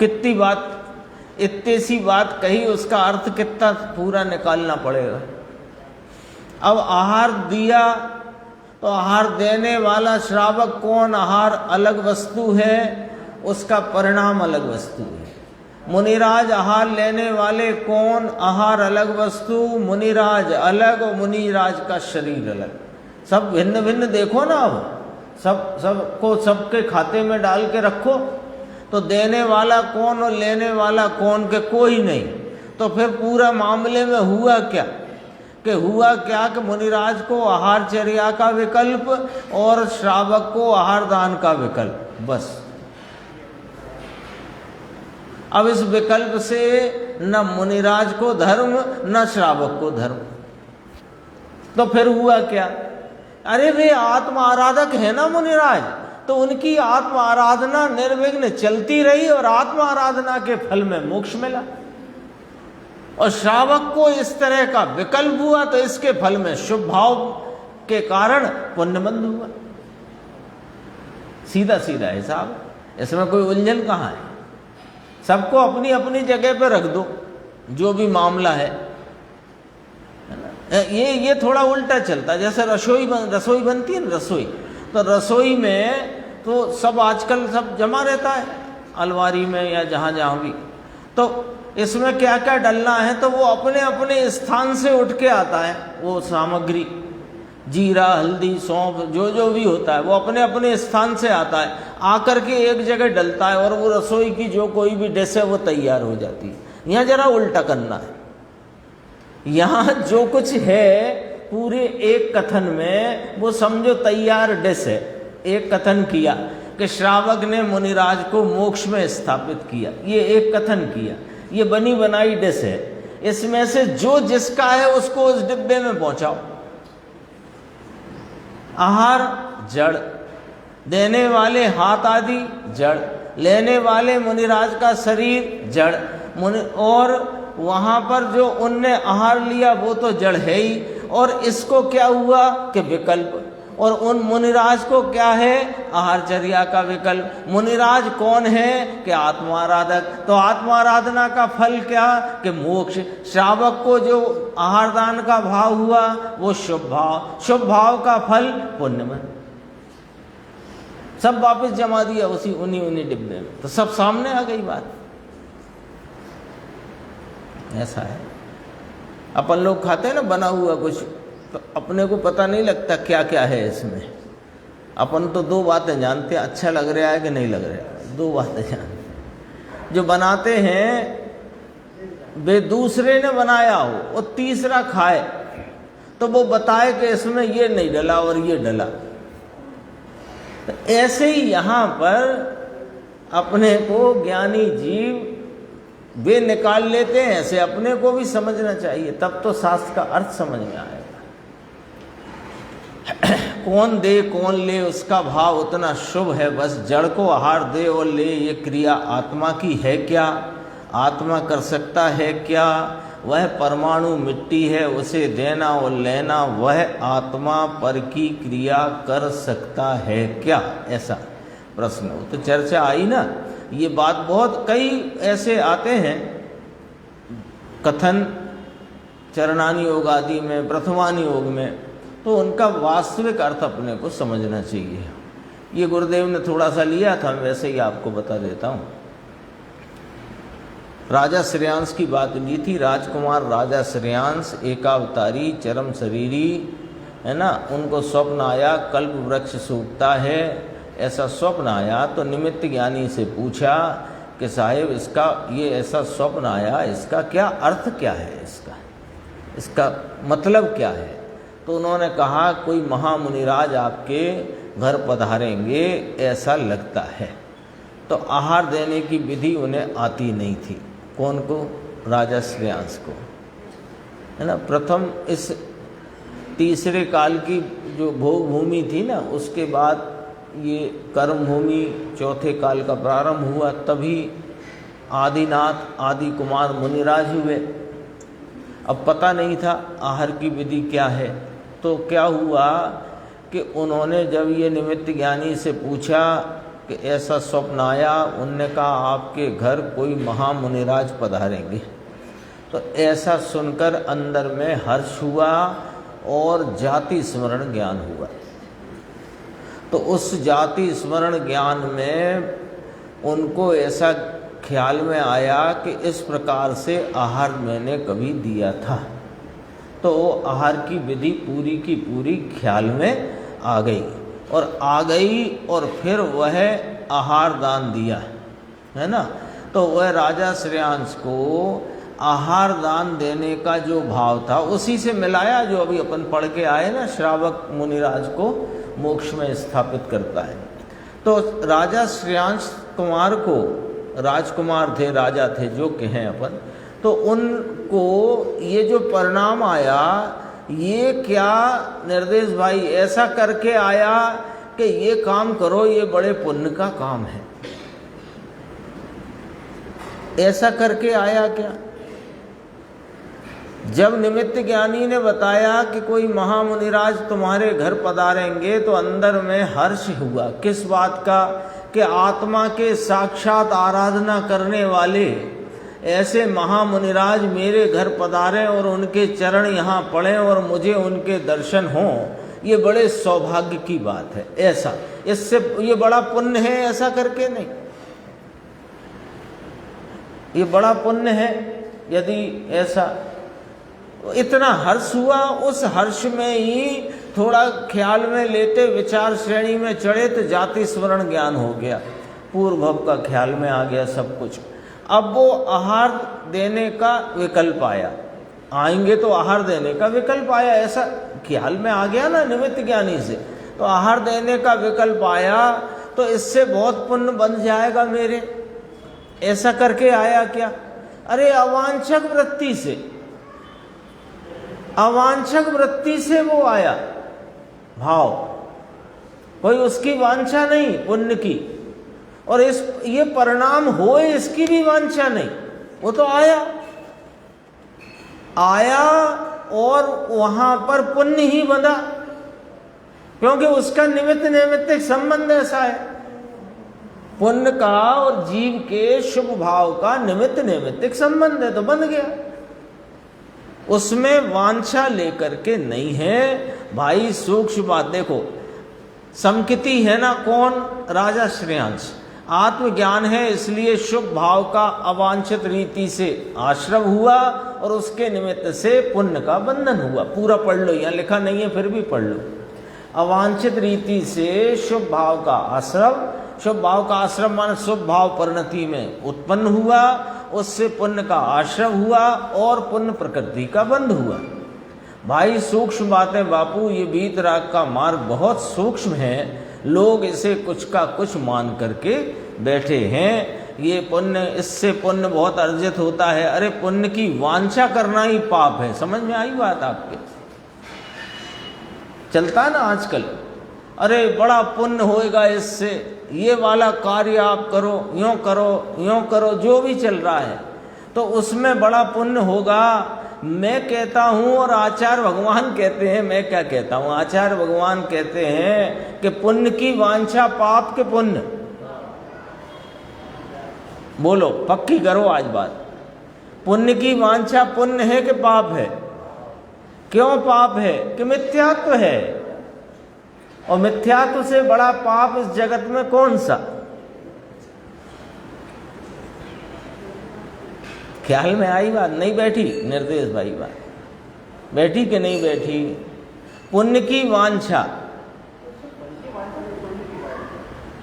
कितनी बात, इतनी सी बात कही, उसका अर्थ कितना पूरा निकालना पड़ेगा। अब आहार दिया तो आहार देने वाला श्रावक कौन, आहार अलग वस्तु है, उसका परिणाम अलग वस्तु है। मुनिराज आहार लेने वाले कौन, आहार अलग वस्तु, मुनिराज अलग और मुनिराज का शरीर अलग, सब भिन्न भिन्न देखो ना। अब सबको सबके खाते में डाल के रखो तो देने वाला कौन और लेने वाला कौन के कोई नहीं। तो फिर पूरा मामले में हुआ क्या कि मुनिराज को आहारचर्या का विकल्प और श्रावक को आहार दान का विकल्प, बस। अब इस विकल्प से न मुनिराज को धर्म न श्रावक को धर्म। तो फिर हुआ क्या, अरे वे आत्म आराधक है ना मुनिराज, तो उनकी आत्म आराधना निर्विघ्न चलती रही और आत्म आराधना के फल में मोक्ष मिला, और श्रावक को इस तरह का विकल्प हुआ तो इसके फल में शुभ भाव के कारण पुण्यबंध हुआ। सीधा सीधा हिसाब, इसमें कोई उलझन कहाँ है। सबको अपनी अपनी जगह पे रख दो, जो भी मामला है ना। ये थोड़ा उल्टा चलता है। जैसे रसोई बनती है ना, तो रसोई में तो सब आजकल सब जमा रहता है अलमारी में या जहाँ जहाँ भी। तो इसमें क्या क्या डलना है तो वो अपने अपने स्थान से उठ के आता है, वो सामग्री जीरा हल्दी सौंफ जो भी होता है वो अपने अपने स्थान से आता है, आकर के एक जगह डलता है और वो रसोई की जो कोई भी डिश है वो तैयार हो जाती है। यहाँ जरा उल्टा करना है। यहाँ जो कुछ है पूरे एक कथन में वो समझो तैयार डिश है। एक कथन किया कि श्रावक ने मुनिराज को मोक्ष में स्थापित किया, ये एक कथन किया, ये बनी बनाई डिश है। इसमें से जो जिसका है उसको उस डिब्बे में पहुंचाओ। आहार जड़, देने वाले हाथ आदि जड़, लेने वाले मुनिराज का शरीर जड़, और वहां पर जो उनने आहार लिया वो तो जड़ है ही। और इसको क्या हुआ कि विकल्प, और उन मुनिराज को क्या है, आहारचर्या का विकल्प। मुनिराज कौन है कि आत्माराधक, तो आत्माराधना का फल क्या कि मोक्ष। श्रावक को जो आहार दान का भाव हुआ वो शुभ भाव, शुभ भाव का फल पुण्यमय। सब वापस जमा दिया उसी उन्हीं डिब्बे में, तो सब सामने आ गई बात। ऐसा है। अपन लोग खाते हैं ना बना हुआ कुछ, तो अपने को पता नहीं लगता क्या क्या है इसमें। अपन तो दो बातें जानते हैं, अच्छा लग रहा है कि नहीं लग रहा है, दो बातें जानते। जो बनाते हैं वे दूसरे ने बनाया हो और तीसरा खाए तो वो बताए कि इसमें ये नहीं डला और ये डला। तो ऐसे ही यहाँ पर अपने को ज्ञानी जीव वे निकाल लेते हैं, ऐसे अपने को भी समझना चाहिए, तब तो शास्त्र का अर्थ समझ में आएगा। कौन दे कौन ले उसका भाव उतना शुभ है, बस जड़ को आहार दे और ले, ये क्रिया आत्मा की है क्या, आत्मा कर सकता है क्या। वह परमाणु मिट्टी है, उसे देना और लेना वह आत्मा पर की क्रिया कर सकता है क्या, ऐसा प्रश्न हो। तो चर्चा आई ना, ये बात बहुत कई ऐसे आते हैं कथन चरणानी योग आदि में, प्रथमानी योग में, तो उनका वास्तविक अर्थ अपने को समझना चाहिए। ये गुरुदेव ने थोड़ा सा लिया था, मैं वैसे ही आपको बता देता हूँ। राजा श्रेयांश की बात ली थी। राजकुमार राजा श्रेयांश एकावतारी चरम शरीरी है ना, उनको स्वप्न आया कल्प वृक्ष सूखता है ऐसा स्वप्न आया तो निमित्त ज्ञानी से पूछा कि साहेब इसका ये ऐसा स्वप्न आया, इसका क्या अर्थ क्या है, इसका मतलब क्या है। तो उन्होंने कहा कोई महामुनिराज आपके घर पधारेंगे ऐसा लगता है। तो आहार देने की विधि उन्हें आती नहीं थी। कौन को? राजा श्रेयांश को, है ना। प्रथम इस तीसरे काल की जो भोग भूमि थी ना, उसके बाद ये कर्म भूमि चौथे काल का प्रारंभ हुआ, तभी आदिनाथ आदि कुमार मुनिराज हुए। अब पता नहीं था आहार की विधि क्या है, तो क्या हुआ कि उन्होंने जब ये निमित्त ज्ञानी से पूछा कि ऐसा स्वप्न आया, उनने कहा आपके घर कोई महामुनिराज पधारेंगे। तो ऐसा सुनकर अंदर में हर्ष हुआ और जाति स्मरण ज्ञान हुआ। तो उस जाति स्मरण ज्ञान में उनको ऐसा ख्याल में आया कि इस प्रकार से आहार मैंने कभी दिया था। तो आहार की विधि पूरी की पूरी ख्याल में आ गई और फिर वह आहार दान दिया, है ना। तो वह राजा श्रेयांश को आहार दान देने का जो भाव था उसी से मिलाया जो अभी अपन पढ़ के आए ना, श्रावक मुनिराज को मोक्ष में स्थापित करता है। तो राजा श्रेयांश कुमार को, राजकुमार थे, राजा थे जो कहें अपन, तो उनको ये जो परिणाम आया, ये क्या निर्देश भाई ऐसा करके आया कि ये काम करो, ये बड़े पुण्य का काम है, ऐसा करके आया क्या? जब निमित्त ज्ञानी ने बताया कि कोई महामुनिराज तुम्हारे घर पधारेंगे तो अंदर में हर्ष हुआ। किस बात का? कि आत्मा के साक्षात आराधना करने वाले ऐसे महामुनिराज मेरे घर पधारें और उनके चरण यहाँ पड़ें और मुझे उनके दर्शन हों, ये बड़े सौभाग्य की बात है। ऐसा इससे ये बड़ा पुण्य है, ऐसा करके नहीं, ये बड़ा पुण्य है यदि ऐसा। इतना हर्ष हुआ, उस हर्ष में ही थोड़ा ख्याल में लेते विचार श्रेणी में चढ़े तो जाति स्मरण ज्ञान हो गया, पूर्व भव का ख्याल में आ गया सब कुछ। अब वो आहार देने का विकल्प आया, आएंगे तो आहार देने का विकल्प आया, ऐसा ख्याल में आ गया ना निमित्त ज्ञानी से। तो आहार देने का विकल्प आया तो इससे बहुत पुण्य बन जाएगा मेरे, ऐसा करके आया क्या? अरे अवांछक वृत्ति से, अवांछक वृत्ति से वो आया भाव, कोई उसकी वांछा नहीं पुण्य की, और ये परिणाम होए इसकी भी वांछा नहीं, वो तो आया और वहां पर पुण्य ही बंधा, क्योंकि उसका निमित्त नैमित्तिक संबंध ऐसा है। पुण्य का और जीव के शुभ भाव का निमित्त नैमित्तिक संबंध है, तो बन गया। उसमें वांछा लेकर के नहीं है भाई। सूक्ष्म बात देखो, समकिति है ना कौन? राजा श्रेयांश। आत्मज्ञान है इसलिए शुभ भाव का अवांछित रीति से आश्रव हुआ और उसके निमित्त से पुण्य का बंधन हुआ। पूरा पढ़ लो, यहाँ लिखा नहीं है फिर भी पढ़ लो। अवांछित रीति से शुभ भाव का आश्रव, शुभ भाव का आश्रव माने शुभ भाव परिणति में उत्पन्न हुआ, उससे पुण्य का आश्रव हुआ और पुण्य प्रकृति का बंध हुआ। भाई सूक्ष्म बातें बापू, ये वीतराग का मार्ग बहुत सूक्ष्म है। लोग इसे कुछ का कुछ मान करके बैठे हैं, ये पुण्य, इससे पुण्य बहुत अर्जित होता है। अरे पुण्य की वांछा करना ही पाप है। समझ में आई बात आपके? चलता है ना आजकल, अरे बड़ा पुण्य होएगा इससे, ये वाला कार्य आप करो, यूँ करो, यूँ करो, जो भी चल रहा है तो उसमें बड़ा पुण्य होगा। मैं कहता हूँ और आचार्य भगवान कहते हैं, मैं क्या कहता हूँ, आचार्य भगवान कहते हैं कि पुण्य की वांछा पाप के पुण्य। बोलो, पक्की करो आज बात। पुण्य की वांछा पुण्य है कि पाप है? क्यों पाप है? कि मिथ्यात्व है, और मिथ्यात्व से बड़ा पाप इस जगत में कौन सा? ख्याल में आई बात? नहीं बैठी निर्देश भाई बात? बैठी कि नहीं बैठी? पुण्य की वांछा,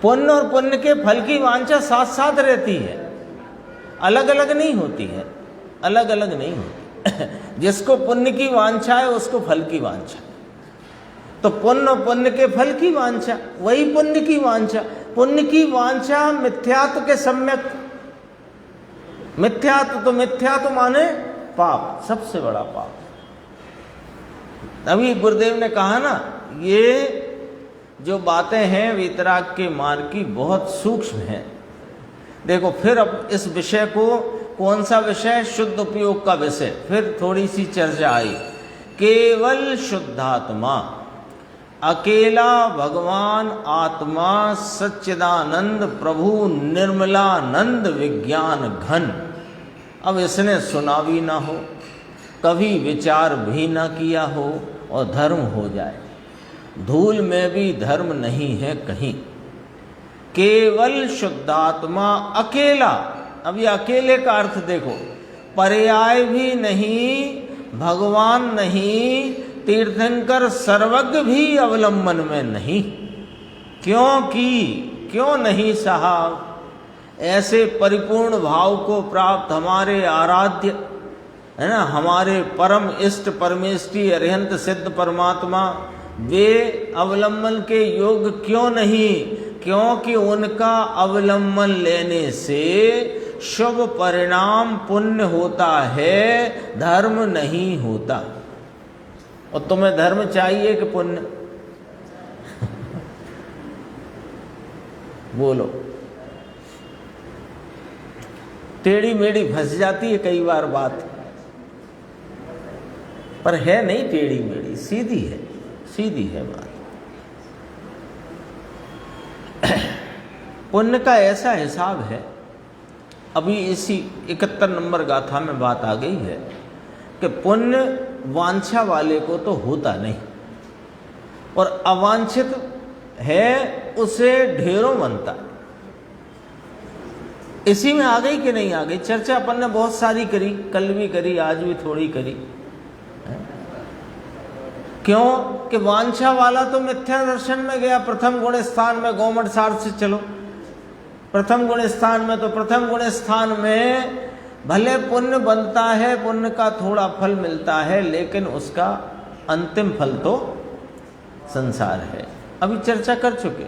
पुण्य और पुण्य के फल की वांछा साथ साथ रहती है, अलग अलग नहीं होती है, अलग अलग नहीं होती। जिसको पुण्य की वांछा है उसको फल की वांछा, तो पुण्य और पुण्य के फल की वांछा, वही पुण्य की वांछा। पुण्य की वांछा मिथ्यात्व के सम्यक, मिथ्यात्व तो मिथ्यात्व माने पाप, सबसे बड़ा पाप। अभी गुरुदेव ने कहा ना, ये जो बातें हैं वीतराग के मार्ग की बहुत सूक्ष्म हैं। देखो फिर अब इस विषय को, कौन सा विषय? शुद्ध उपयोग का विषय। फिर थोड़ी सी चर्चा आई। केवल शुद्धात्मा, अकेला भगवान आत्मा सच्चिदानंद प्रभु निर्मलानंद विज्ञान घन। अब इसने सुना भी ना हो, कभी विचार भी ना किया हो और धर्म हो जाए। धूल में भी धर्म नहीं है कहीं। केवल शुद्धात्मा, अकेला। अब ये अकेले का अर्थ देखो, पर्याय भी नहीं, भगवान नहीं, तीर्थंकर सर्वज्ञ भी अवलंबन में नहीं। क्यों नहीं साहब? ऐसे परिपूर्ण भाव को प्राप्त हमारे आराध्य है ना, हमारे परम इष्ट परमेष्टि अरिहंत सिद्ध परमात्मा, वे अवलंबन के योग्य क्यों नहीं? क्योंकि उनका अवलंबन लेने से शुभ परिणाम पुण्य होता है, धर्म नहीं होता। और तुम्हें धर्म चाहिए कि पुण्य? बोलो। टेढ़ी मेढ़ी फंस जाती है कई बार बात, पर है नहीं टेढ़ी मेढ़ी, सीधी है, सीधी है बात। पुण्य का ऐसा हिसाब है, अभी इसी 71 नंबर गाथा में बात आ गई है कि पुण्य वांछा वाले को तो होता नहीं, और अवांछित है उसे ढेरों बनता है। इसी में आ गई कि नहीं आ गई? चर्चा अपन ने बहुत सारी करी, कल भी करी, आज भी थोड़ी करी। क्यों? कि वांछा वाला तो मिथ्या दर्शन में गया। प्रथम गुण स्थान में गोमठ सार से चलो, प्रथम गुण स्थान में, तो प्रथम गुण स्थान में भले पुण्य बनता है, पुण्य का थोड़ा फल मिलता है, लेकिन उसका अंतिम फल तो संसार है। अभी चर्चा कर चुके।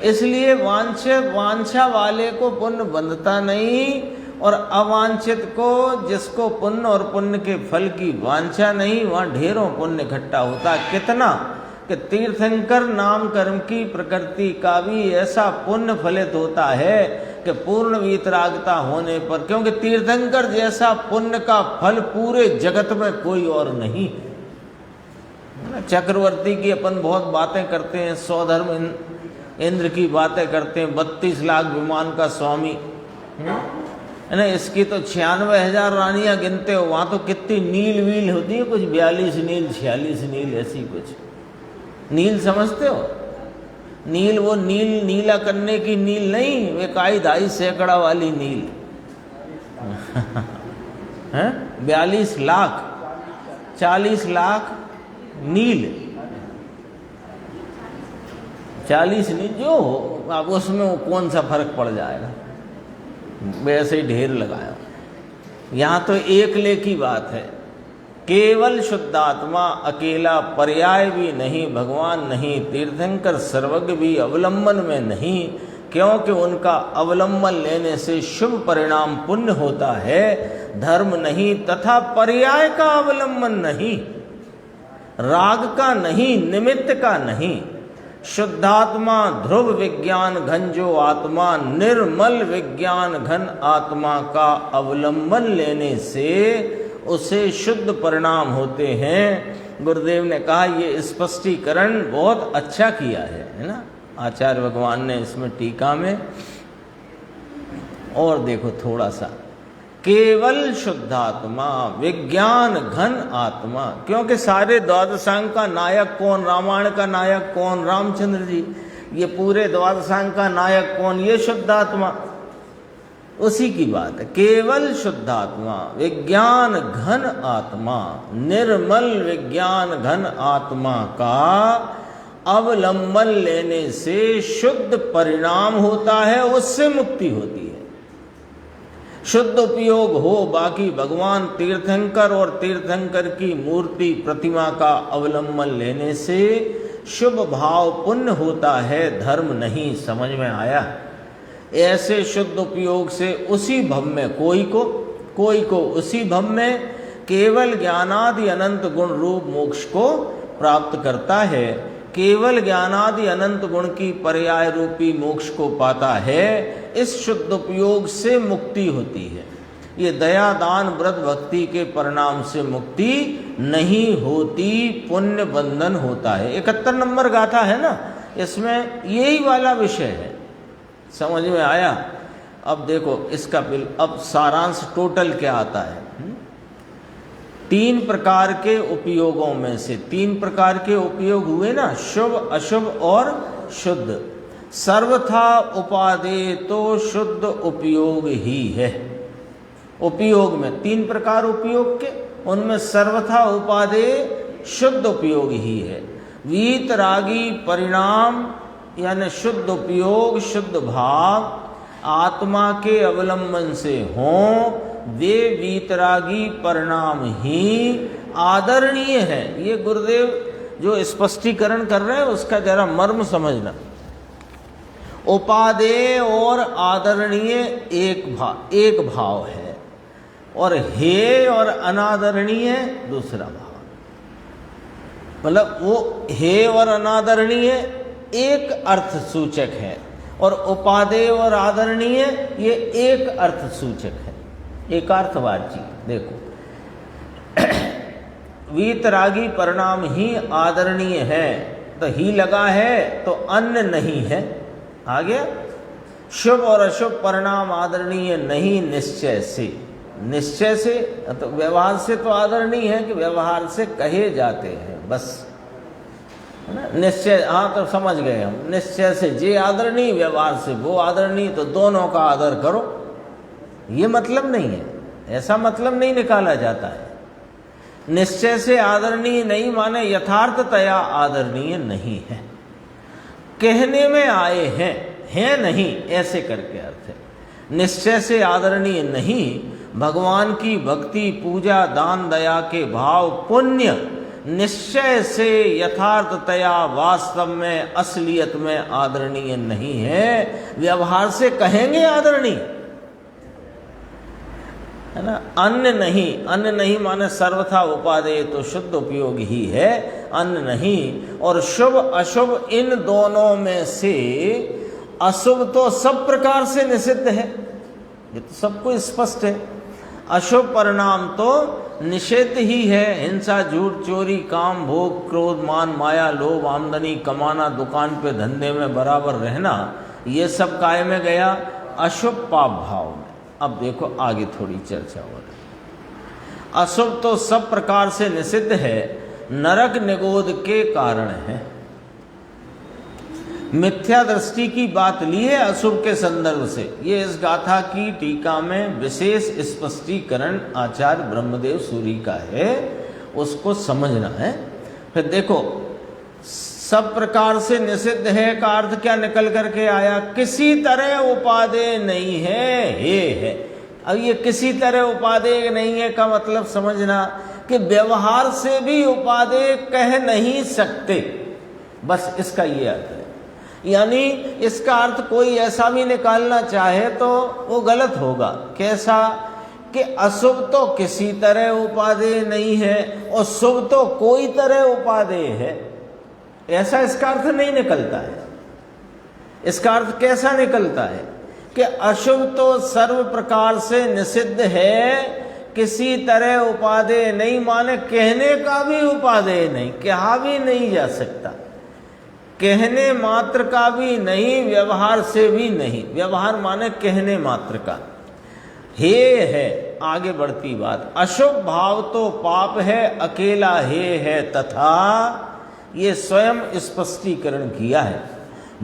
इसलिए वांछा वाले को पुण्य बंधता नहीं, और अवांछित को, जिसको पुण्य और पुण्य के फल की वांछा नहीं, वहाँ ढेरों पुण्य इकट्ठा होता। कितना कि तीर्थंकर नाम कर्म की प्रकृति का भी ऐसा पुण्य फलित होता है कि पूर्ण वीतरागता होने पर, क्योंकि तीर्थंकर जैसा पुण्य का फल पूरे जगत में कोई और नहीं। चक्रवर्ती की अपन बहुत बातें करते हैं, 100 धर्म इंद्र की बातें करते हैं, 32 लाख विमान का स्वामी है ना, इसकी तो 96,000 रानियां गिनते हो। वहाँ तो कितनी नील वील होती है, कुछ 42 नील 46 नील ऐसी कुछ। नील समझते हो? नील वो नील नीला करने की नील नहीं, वे काई धाई सैकड़ा वाली नील है। 42 लाख 40 लाख नील, 40 नील जो हो, अब उसमें वो कौन सा फर्क पड़ जाएगा, वैसे ही ढेर लगाया। यहाँ तो एक ले की बात है। केवल शुद्धात्मा, अकेला, पर्याय भी नहीं, भगवान नहीं, तीर्थंकर सर्वज्ञ भी अवलंबन में नहीं, क्योंकि उनका अवलंबन लेने से शुभ परिणाम पुण्य होता है, धर्म नहीं, तथा पर्याय का अवलंबन नहीं, राग का नहीं, निमित्त का नहीं। शुद्धात्मा ध्रुव विज्ञान घन जो आत्मा, निर्मल विज्ञान घन आत्मा का अवलंबन लेने से उसे शुद्ध परिणाम होते हैं। गुरुदेव ने कहा ये स्पष्टीकरण बहुत अच्छा किया है ना आचार्य भगवान ने इसमें टीका में। और देखो थोड़ा सा, केवल शुद्धात्मा, विज्ञान घन आत्मा, क्योंकि सारे द्वादशांग का नायक कौन? रामायण का नायक कौन? रामचंद्र जी। ये पूरे द्वादशांग का नायक कौन? ये शुद्धात्मा। उसी की बात है। केवल शुद्धात्मा, विज्ञान घन आत्मा, निर्मल विज्ञान घन आत्मा का अवलंबन लेने से शुद्ध परिणाम होता है, उससे मुक्ति होती है। शुद्ध उपयोग हो, बाकी भगवान तीर्थंकर और तीर्थंकर की मूर्ति प्रतिमा का अवलंबन लेने से शुभ भाव पुण्य होता है, धर्म नहीं। समझ में आया? ऐसे शुद्ध उपयोग से उसी भव में कोई को उसी भव में केवल ज्ञानादि अनंत गुण रूप मोक्ष को प्राप्त करता है, केवल ज्ञानादि अनंत गुण की पर्याय रूपी मोक्ष को पाता है। इस शुद्ध उपयोग से मुक्ति होती है। ये दया दान व्रत भक्ति के परिणाम से मुक्ति नहीं होती, पुण्य बंधन होता है। 71 नंबर गाथा है ना, इसमें यही वाला विषय है। समझ में आया? अब देखो इसका अब सारांश टोटल क्या आता है। 3 प्रकार के उपयोगों में से 3 प्रकार के उपयोग हुए ना, शुभ अशुभ और शुद्ध। सर्वथा उपादेय तो शुद्ध उपयोग ही है। उपयोग में 3 प्रकार उपयोग के, उनमें सर्वथा उपादेय शुद्ध उपयोग ही है। वीतरागी परिणाम यानी शुद्ध उपयोग, शुद्ध भाव आत्मा के अवलंबन से हों, वे वीतरागी परिणाम ही आदरणीय है। ये गुरुदेव जो स्पष्टीकरण कर रहे हैं उसका जरा मर्म समझना। उपादेय और आदरणीय एक भाव है, और हेय और अनादरणीय दूसरा भाव। मतलब वो हेय और अनादरणीय एक अर्थ सूचक है, और उपादेय और आदरणीय ये एक अर्थ सूचक है, एकार्थवाची। देखो वीतरागी परिणाम ही आदरणीय है, तो ही लगा है तो अन्य नहीं है। आ गया? शुभ और अशुभ परिणाम आदरणीय नहीं निश्चय से। निश्चय से तो व्यवहार से तो आदरणीय है कि व्यवहार से कहे जाते हैं, बस है ना। निश्चय, हाँ तो समझ गए हम। निश्चय से जे आदरणीय, व्यवहार से वो आदरणीय, तो दोनों का आदर करो, ये मतलब नहीं है। ऐसा मतलब नहीं निकाला जाता है। निश्चय से आदरणीय नहीं माने यथार्थतया आदरणीय नहीं है, कहने में आए हैं नहीं, ऐसे करके अर्थ है। निश्चय से आदरणीय नहीं, भगवान की भक्ति पूजा दान दया के भाव पुण्य निश्चय से यथार्थतया वास्तव में असलियत में आदरणीय नहीं है, व्यवहार से कहेंगे आदरणीय, है ना। अन्य नहीं माने सर्वथा उपादेय तो शुद्ध उपयोग ही है, अन्य नहीं। और शुभ अशुभ इन दोनों में से अशुभ तो सब प्रकार से निषिद्ध है, ये तो सबको स्पष्ट है। अशुभ परिणाम तो निषेध ही है। हिंसा, झूठ, चोरी, काम, भोग, क्रोध, मान, माया, लोभ, आमदनी कमाना, दुकान पे धंधे में बराबर रहना, ये सब काय में गया? अशुभ पाप भाव में। अब देखो आगे थोड़ी चर्चा हो रही। अशुभ तो सब प्रकार से निषिद्ध है, नरक निगोद के कारण है। मिथ्या दृष्टि की बात ली है अशुभ के संदर्भ से। ये इस गाथा की टीका में विशेष स्पष्टीकरण आचार्य ब्रह्मदेव सूरी का है, उसको समझना है। फिर देखो सब प्रकार से निषिद्ध है का अर्थ क्या निकल करके आया? किसी तरह उपादेय नहीं है, ये है। अब ये किसी तरह उपादेय नहीं है का मतलब समझना कि व्यवहार से भी उपादेय कह नहीं सकते, बस इसका ये अर्थ है। यानी इसका अर्थ कोई ऐसा भी निकालना चाहे तो वो गलत होगा। कैसा? कि अशुभ तो किसी तरह उपादेय नहीं है और शुभ तो कोई तरह उपादेय है, ऐसा इसका अर्थ नहीं निकलता है। इसका अर्थ कैसा निकलता है? कि अशुभ तो सर्व प्रकार से निषिद्ध है, किसी तरह उपादेय नहीं माने कहने का भी उपादेय नहीं, कहा भी नहीं जा सकता, कहने मात्र का भी नहीं, व्यवहार से भी नहीं। व्यवहार माने कहने मात्र का। हे है आगे बढ़ती बात। अशुभ भाव तो पाप है, अकेला हे है तथा, ये स्वयं स्पष्टीकरण किया है।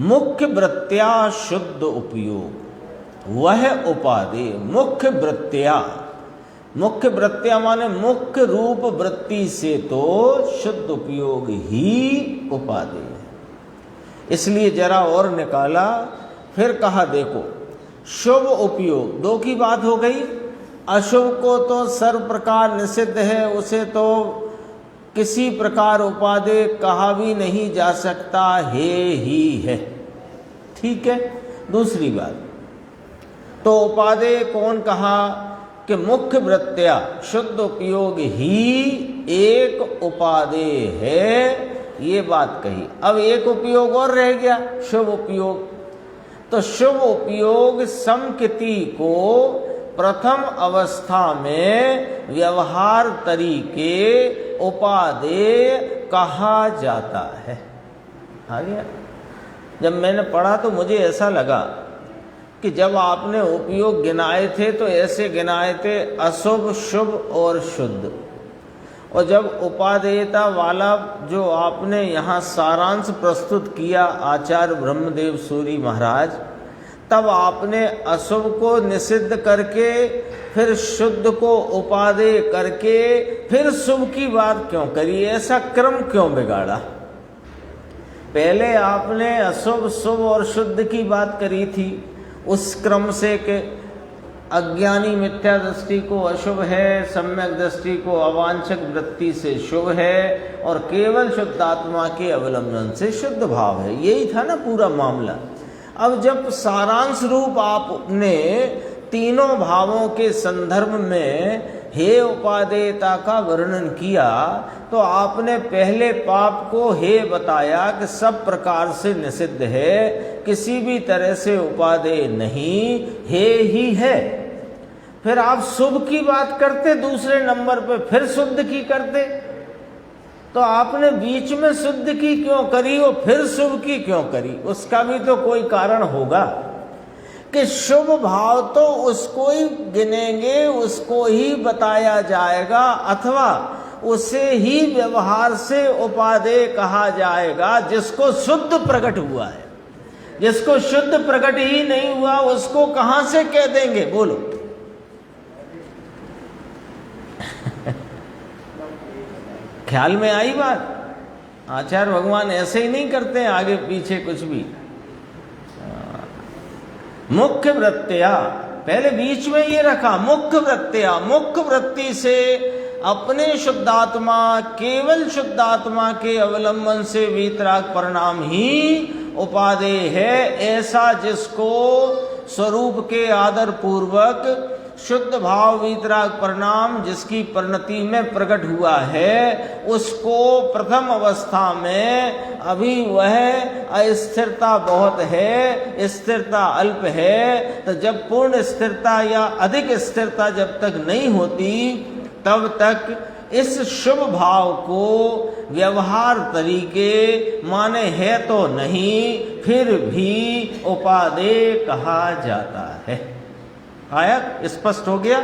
मुख्य वृत्त्या शुद्ध उपयोग वह उपादेय। मुख्य वृत्त्या माने मुख्य रूप वृत्ति से तो शुद्ध उपयोग ही उपादेय है। इसलिए जरा और निकाला, फिर कहा देखो शुभ उपयोग, दो की बात हो गई। अशुभ को तो सर्व प्रकार निषिद्ध है, उसे तो किसी प्रकार उपादेय कहा भी नहीं जा सकता, है ही है, ठीक है। दूसरी बात, तो उपादेय कौन कहा कि मुख्य वृत्त्या शुद्ध उपयोग ही एक उपादेय है, ये बात कही। अब एक उपयोग और रह गया, शुभ उपयोग। तो शुभ उपयोग समकृति को प्रथम अवस्था में व्यवहार तरीके उपादेय कहा जाता है। आ गया? जब मैंने पढ़ा तो मुझे ऐसा लगा कि जब आपने उपयोग गिनाए थे तो ऐसे गिनाए थे अशुभ, शुभ और शुद्ध, और जब उपादेयता वाला जो आपने यहाँ सारांश प्रस्तुत किया आचार्य ब्रह्मदेव सूरी महाराज, तब आपने अशुभ को निषिद्ध करके फिर शुद्ध को उपादेय करके फिर शुभ की बात क्यों करी? ऐसा क्रम क्यों बिगाड़ा? पहले आपने अशुभ, शुभ और शुद्ध की बात करी थी उस क्रम से कि अज्ञानी मिथ्या दृष्टि को अशुभ है, सम्यक दृष्टि को अवांछक वृत्ति से शुभ है, और केवल शुद्धात्मा के अवलंबन से शुद्ध भाव है। यही था ना पूरा मामला। अब जब सारांश रूप आपने तीनों भावों के संदर्भ में हे उपादेयता का वर्णन किया, तो आपने पहले पाप को हे बताया कि सब प्रकार से निषिद्ध है, किसी भी तरह से उपादेय नहीं, हे ही है। फिर आप शुभ की बात करते दूसरे नंबर पे, फिर शुद्ध की करते, तो आपने बीच में शुद्ध की क्यों करी और फिर शुभ की क्यों करी? उसका भी तो कोई कारण होगा कि शुभ भाव तो उसको ही गिनेंगे, उसको ही बताया जाएगा, अथवा उसे ही व्यवहार से उपादेय कहा जाएगा जिसको शुद्ध प्रकट हुआ है। जिसको शुद्ध प्रकट ही नहीं हुआ उसको कहां से कह देंगे? बोलो। ख्याल में आई बात? आचार्य भगवान ऐसे ही नहीं करते हैं आगे पीछे कुछ भी। मुख्य वृत्तिया, पहले बीच में ये रखा मुख्य वृत्तिया, मुख्य वृत्ति से अपने शुद्धात्मा, केवल शुद्धात्मा के अवलंबन से वीतराग परिणाम ही उपादेय है, ऐसा जिसको स्वरूप के आदर पूर्वक शुद्ध भाव वीतराग परिणाम जिसकी परिणति में प्रकट हुआ है, उसको प्रथम अवस्था में अभी वह अस्थिरता बहुत है, स्थिरता अल्प है। तो जब पूर्ण स्थिरता या अधिक स्थिरता जब तक नहीं होती, तब तक इस शुभ भाव को व्यवहार तरीके माने है तो नहीं, फिर भी उपादेय कहा जाता है। आया? स्पष्ट हो गया?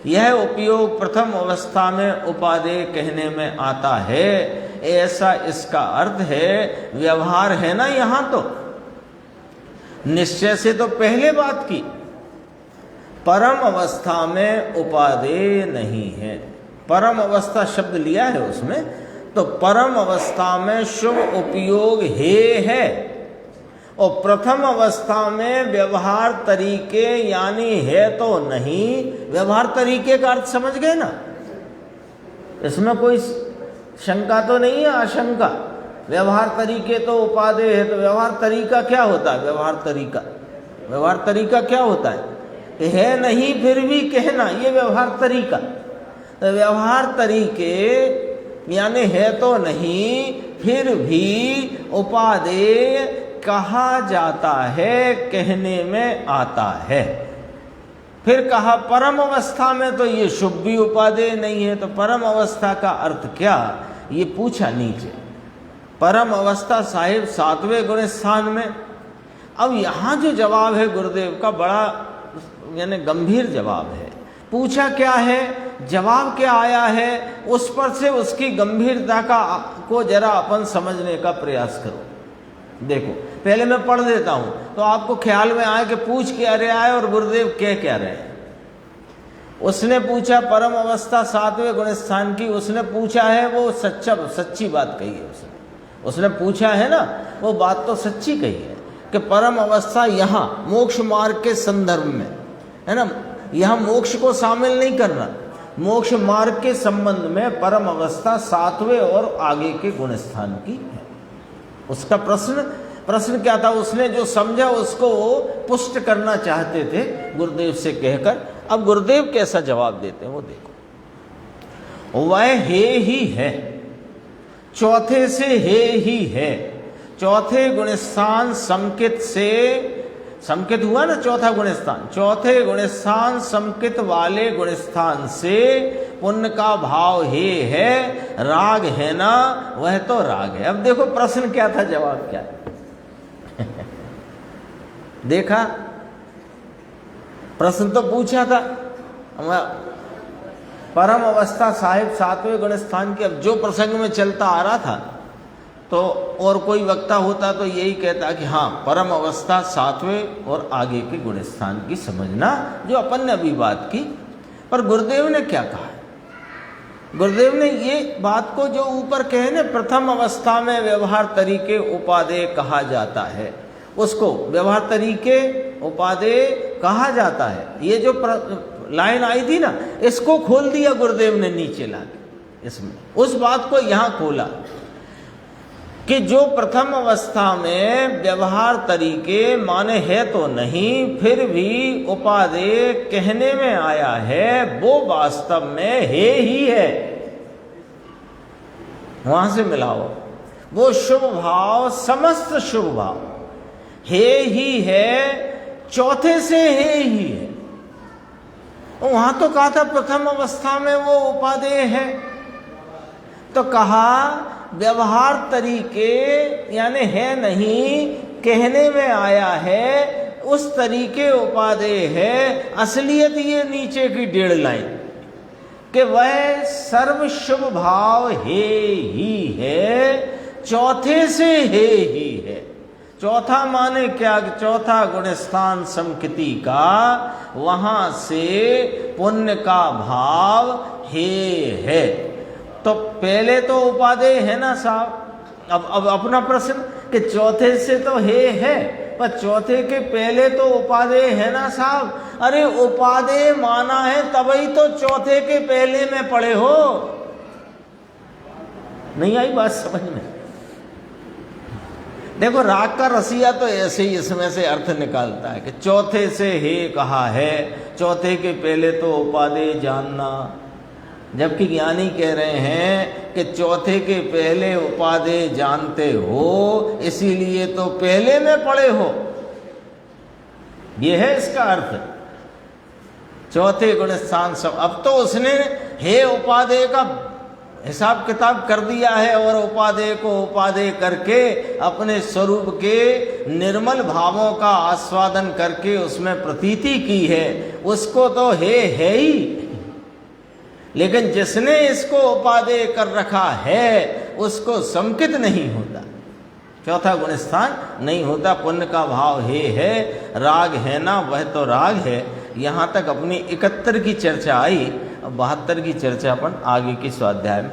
यह उपयोग प्रथम अवस्था में उपादेय कहने में आता है, ऐसा इसका अर्थ है। व्यवहार है ना यहां, तो निश्चय से तो पहले बात की, परम अवस्था में उपादेय नहीं है। परम अवस्था शब्द लिया है उसमें, तो परम अवस्था में शुभ उपयोग है, और प्रथम अवस्था में व्यवहार तरीके यानी है तो नहीं। व्यवहार तरीके का अर्थ समझ गए ना? इसमें कोई शंका तो नहीं है, आशंका। व्यवहार तरीके तो उपादेय है, तो व्यवहार तरीका क्या होता है? व्यवहार तरीका क्या होता है नहीं फिर भी कहना, ये व्यवहार तरीका। तो व्यवहार तरीके यानी है तो नहीं, फिर भी उपादेय कहा जाता है, कहने में आता है। फिर कहा परम अवस्था में तो ये शुभ भी उपादेय नहीं है, तो परम अवस्था का अर्थ क्या, ये पूछा नीचे। परम अवस्था साहिब 7वें गुण स्थान में। अब यहाँ जो जवाब है गुरुदेव का बड़ा यानी गंभीर जवाब है। पूछा क्या है, जवाब क्या आया है, उस पर से उसकी गंभीरता को जरा अपन समझने का प्रयास करो। देखो, पहले मैं पढ़ देता हूं तो आपको ख्याल में आए कि पूछ क्या रहा है और गुरुदेव कह क्या रहे हैं। उसने पूछा परम अवस्था 7वें गुण स्थान की, उसने पूछा है वो सच्ची बात कही है। उसने पूछा है ना, वो बात तो सच्ची कही है कि परम अवस्था यहाँ मोक्ष मार्ग के संदर्भ में है ना, यहाँ मोक्ष को शामिल नहीं करना, मोक्ष मार्ग के संबंध में परम अवस्था 7वें और आगे के गुण स्थान की है। उसका प्रश्न क्या था, उसने जो समझा उसको वो पुष्ट करना चाहते थे गुरुदेव से कहकर। अब गुरुदेव कैसा जवाब देते हैं वो देखो। वह हे ही है, चौथे से हे ही है, चौथे गुणस्थान संकित से, संकित हुआ ना चौथा गुणस्थान, चौथे गुणस्थान संकित वाले गुणस्थान से पुण्य का भाव हे है, राग है ना, वह तो राग है। अब देखो प्रश्न क्या था, जवाब क्या है। देखा, प्रश्न तो पूछा था परम अवस्था साहिब 7वें गुण स्थान की। अब जो प्रसंग में चलता आ रहा था तो और कोई वक्ता होता तो यही कहता कि हाँ परम अवस्था 7वें और आगे के गुण स्थान की समझना, जो अपन ने अभी बात की। पर गुरुदेव ने क्या कहा, गुरुदेव ने ये बात को जो ऊपर कहे ना, प्रथम अवस्था में व्यवहार तरीके उपादेय कहा जाता है, उसको व्यवहार तरीके उपादेय कहा जाता है। ये जो लाइन आई थी ना, इसको खोल दिया गुरुदेव ने नीचे लाके, इसमें उस बात को यहाँ खोला कि जो प्रथम अवस्था में व्यवहार तरीके माने है तो नहीं, फिर भी उपादेय कहने में आया है, वो वास्तव में है ही है। वहां से मिलाओ, वो शुभ भाव, समस्त शुभ भाव हे ही है, चौथे से हे ही है। वहां तो कहा था प्रथम अवस्था में वो उपादेय है, तो कहा व्यवहार तरीके यानी है नहीं, कहने में आया है, उस तरीके उपादेय है। असलियत ये नीचे की 1.5 लाइन कि वह सर्व शुभ भाव हे ही है, चौथे से हे ही है। चौथा माने क्या, चौथा गुणस्थान समकिति का, वहां से पुण्य का भाव हे है। तो पहले तो उपादेय है ना साहब। अब अपना प्रश्न कि चौथे से तो हे है, पर चौथे के पहले तो उपादेय है ना साहब। अरे उपादेय माना है तभी तो चौथे के पहले में पढ़े हो। नहीं आई बात समझ में? देखो राग का रसिया तो ऐसे ही इसमें से अर्थ निकालता है कि चौथे से हे कहा है, चौथे के पहले तो उपादेय जानना, जबकि ज्ञानी कह रहे हैं कि चौथे के पहले उपादेय जानते हो, इसीलिए तो पहले में पढ़े हो। यह है इसका अर्थ, चौथे गुण स्थान सब। अब तो उसने हे उपादेय का हिसाब किताब कर दिया है और उपादेय को उपादेय करके अपने स्वरूप के निर्मल भावों का आस्वादन करके उसमें प्रतीति की है, उसको तो है ही। लेकिन जिसने इसको उपादेय कर रखा है उसको संकित नहीं होता, चौथा गुणस्थान नहीं होता। पुण्य का भाव हे है, राग है ना, वह तो राग है। यहाँ तक अपनी 71 की चर्चा आई। अब 72 की चर्चा अपन आगे की स्वाध्याय में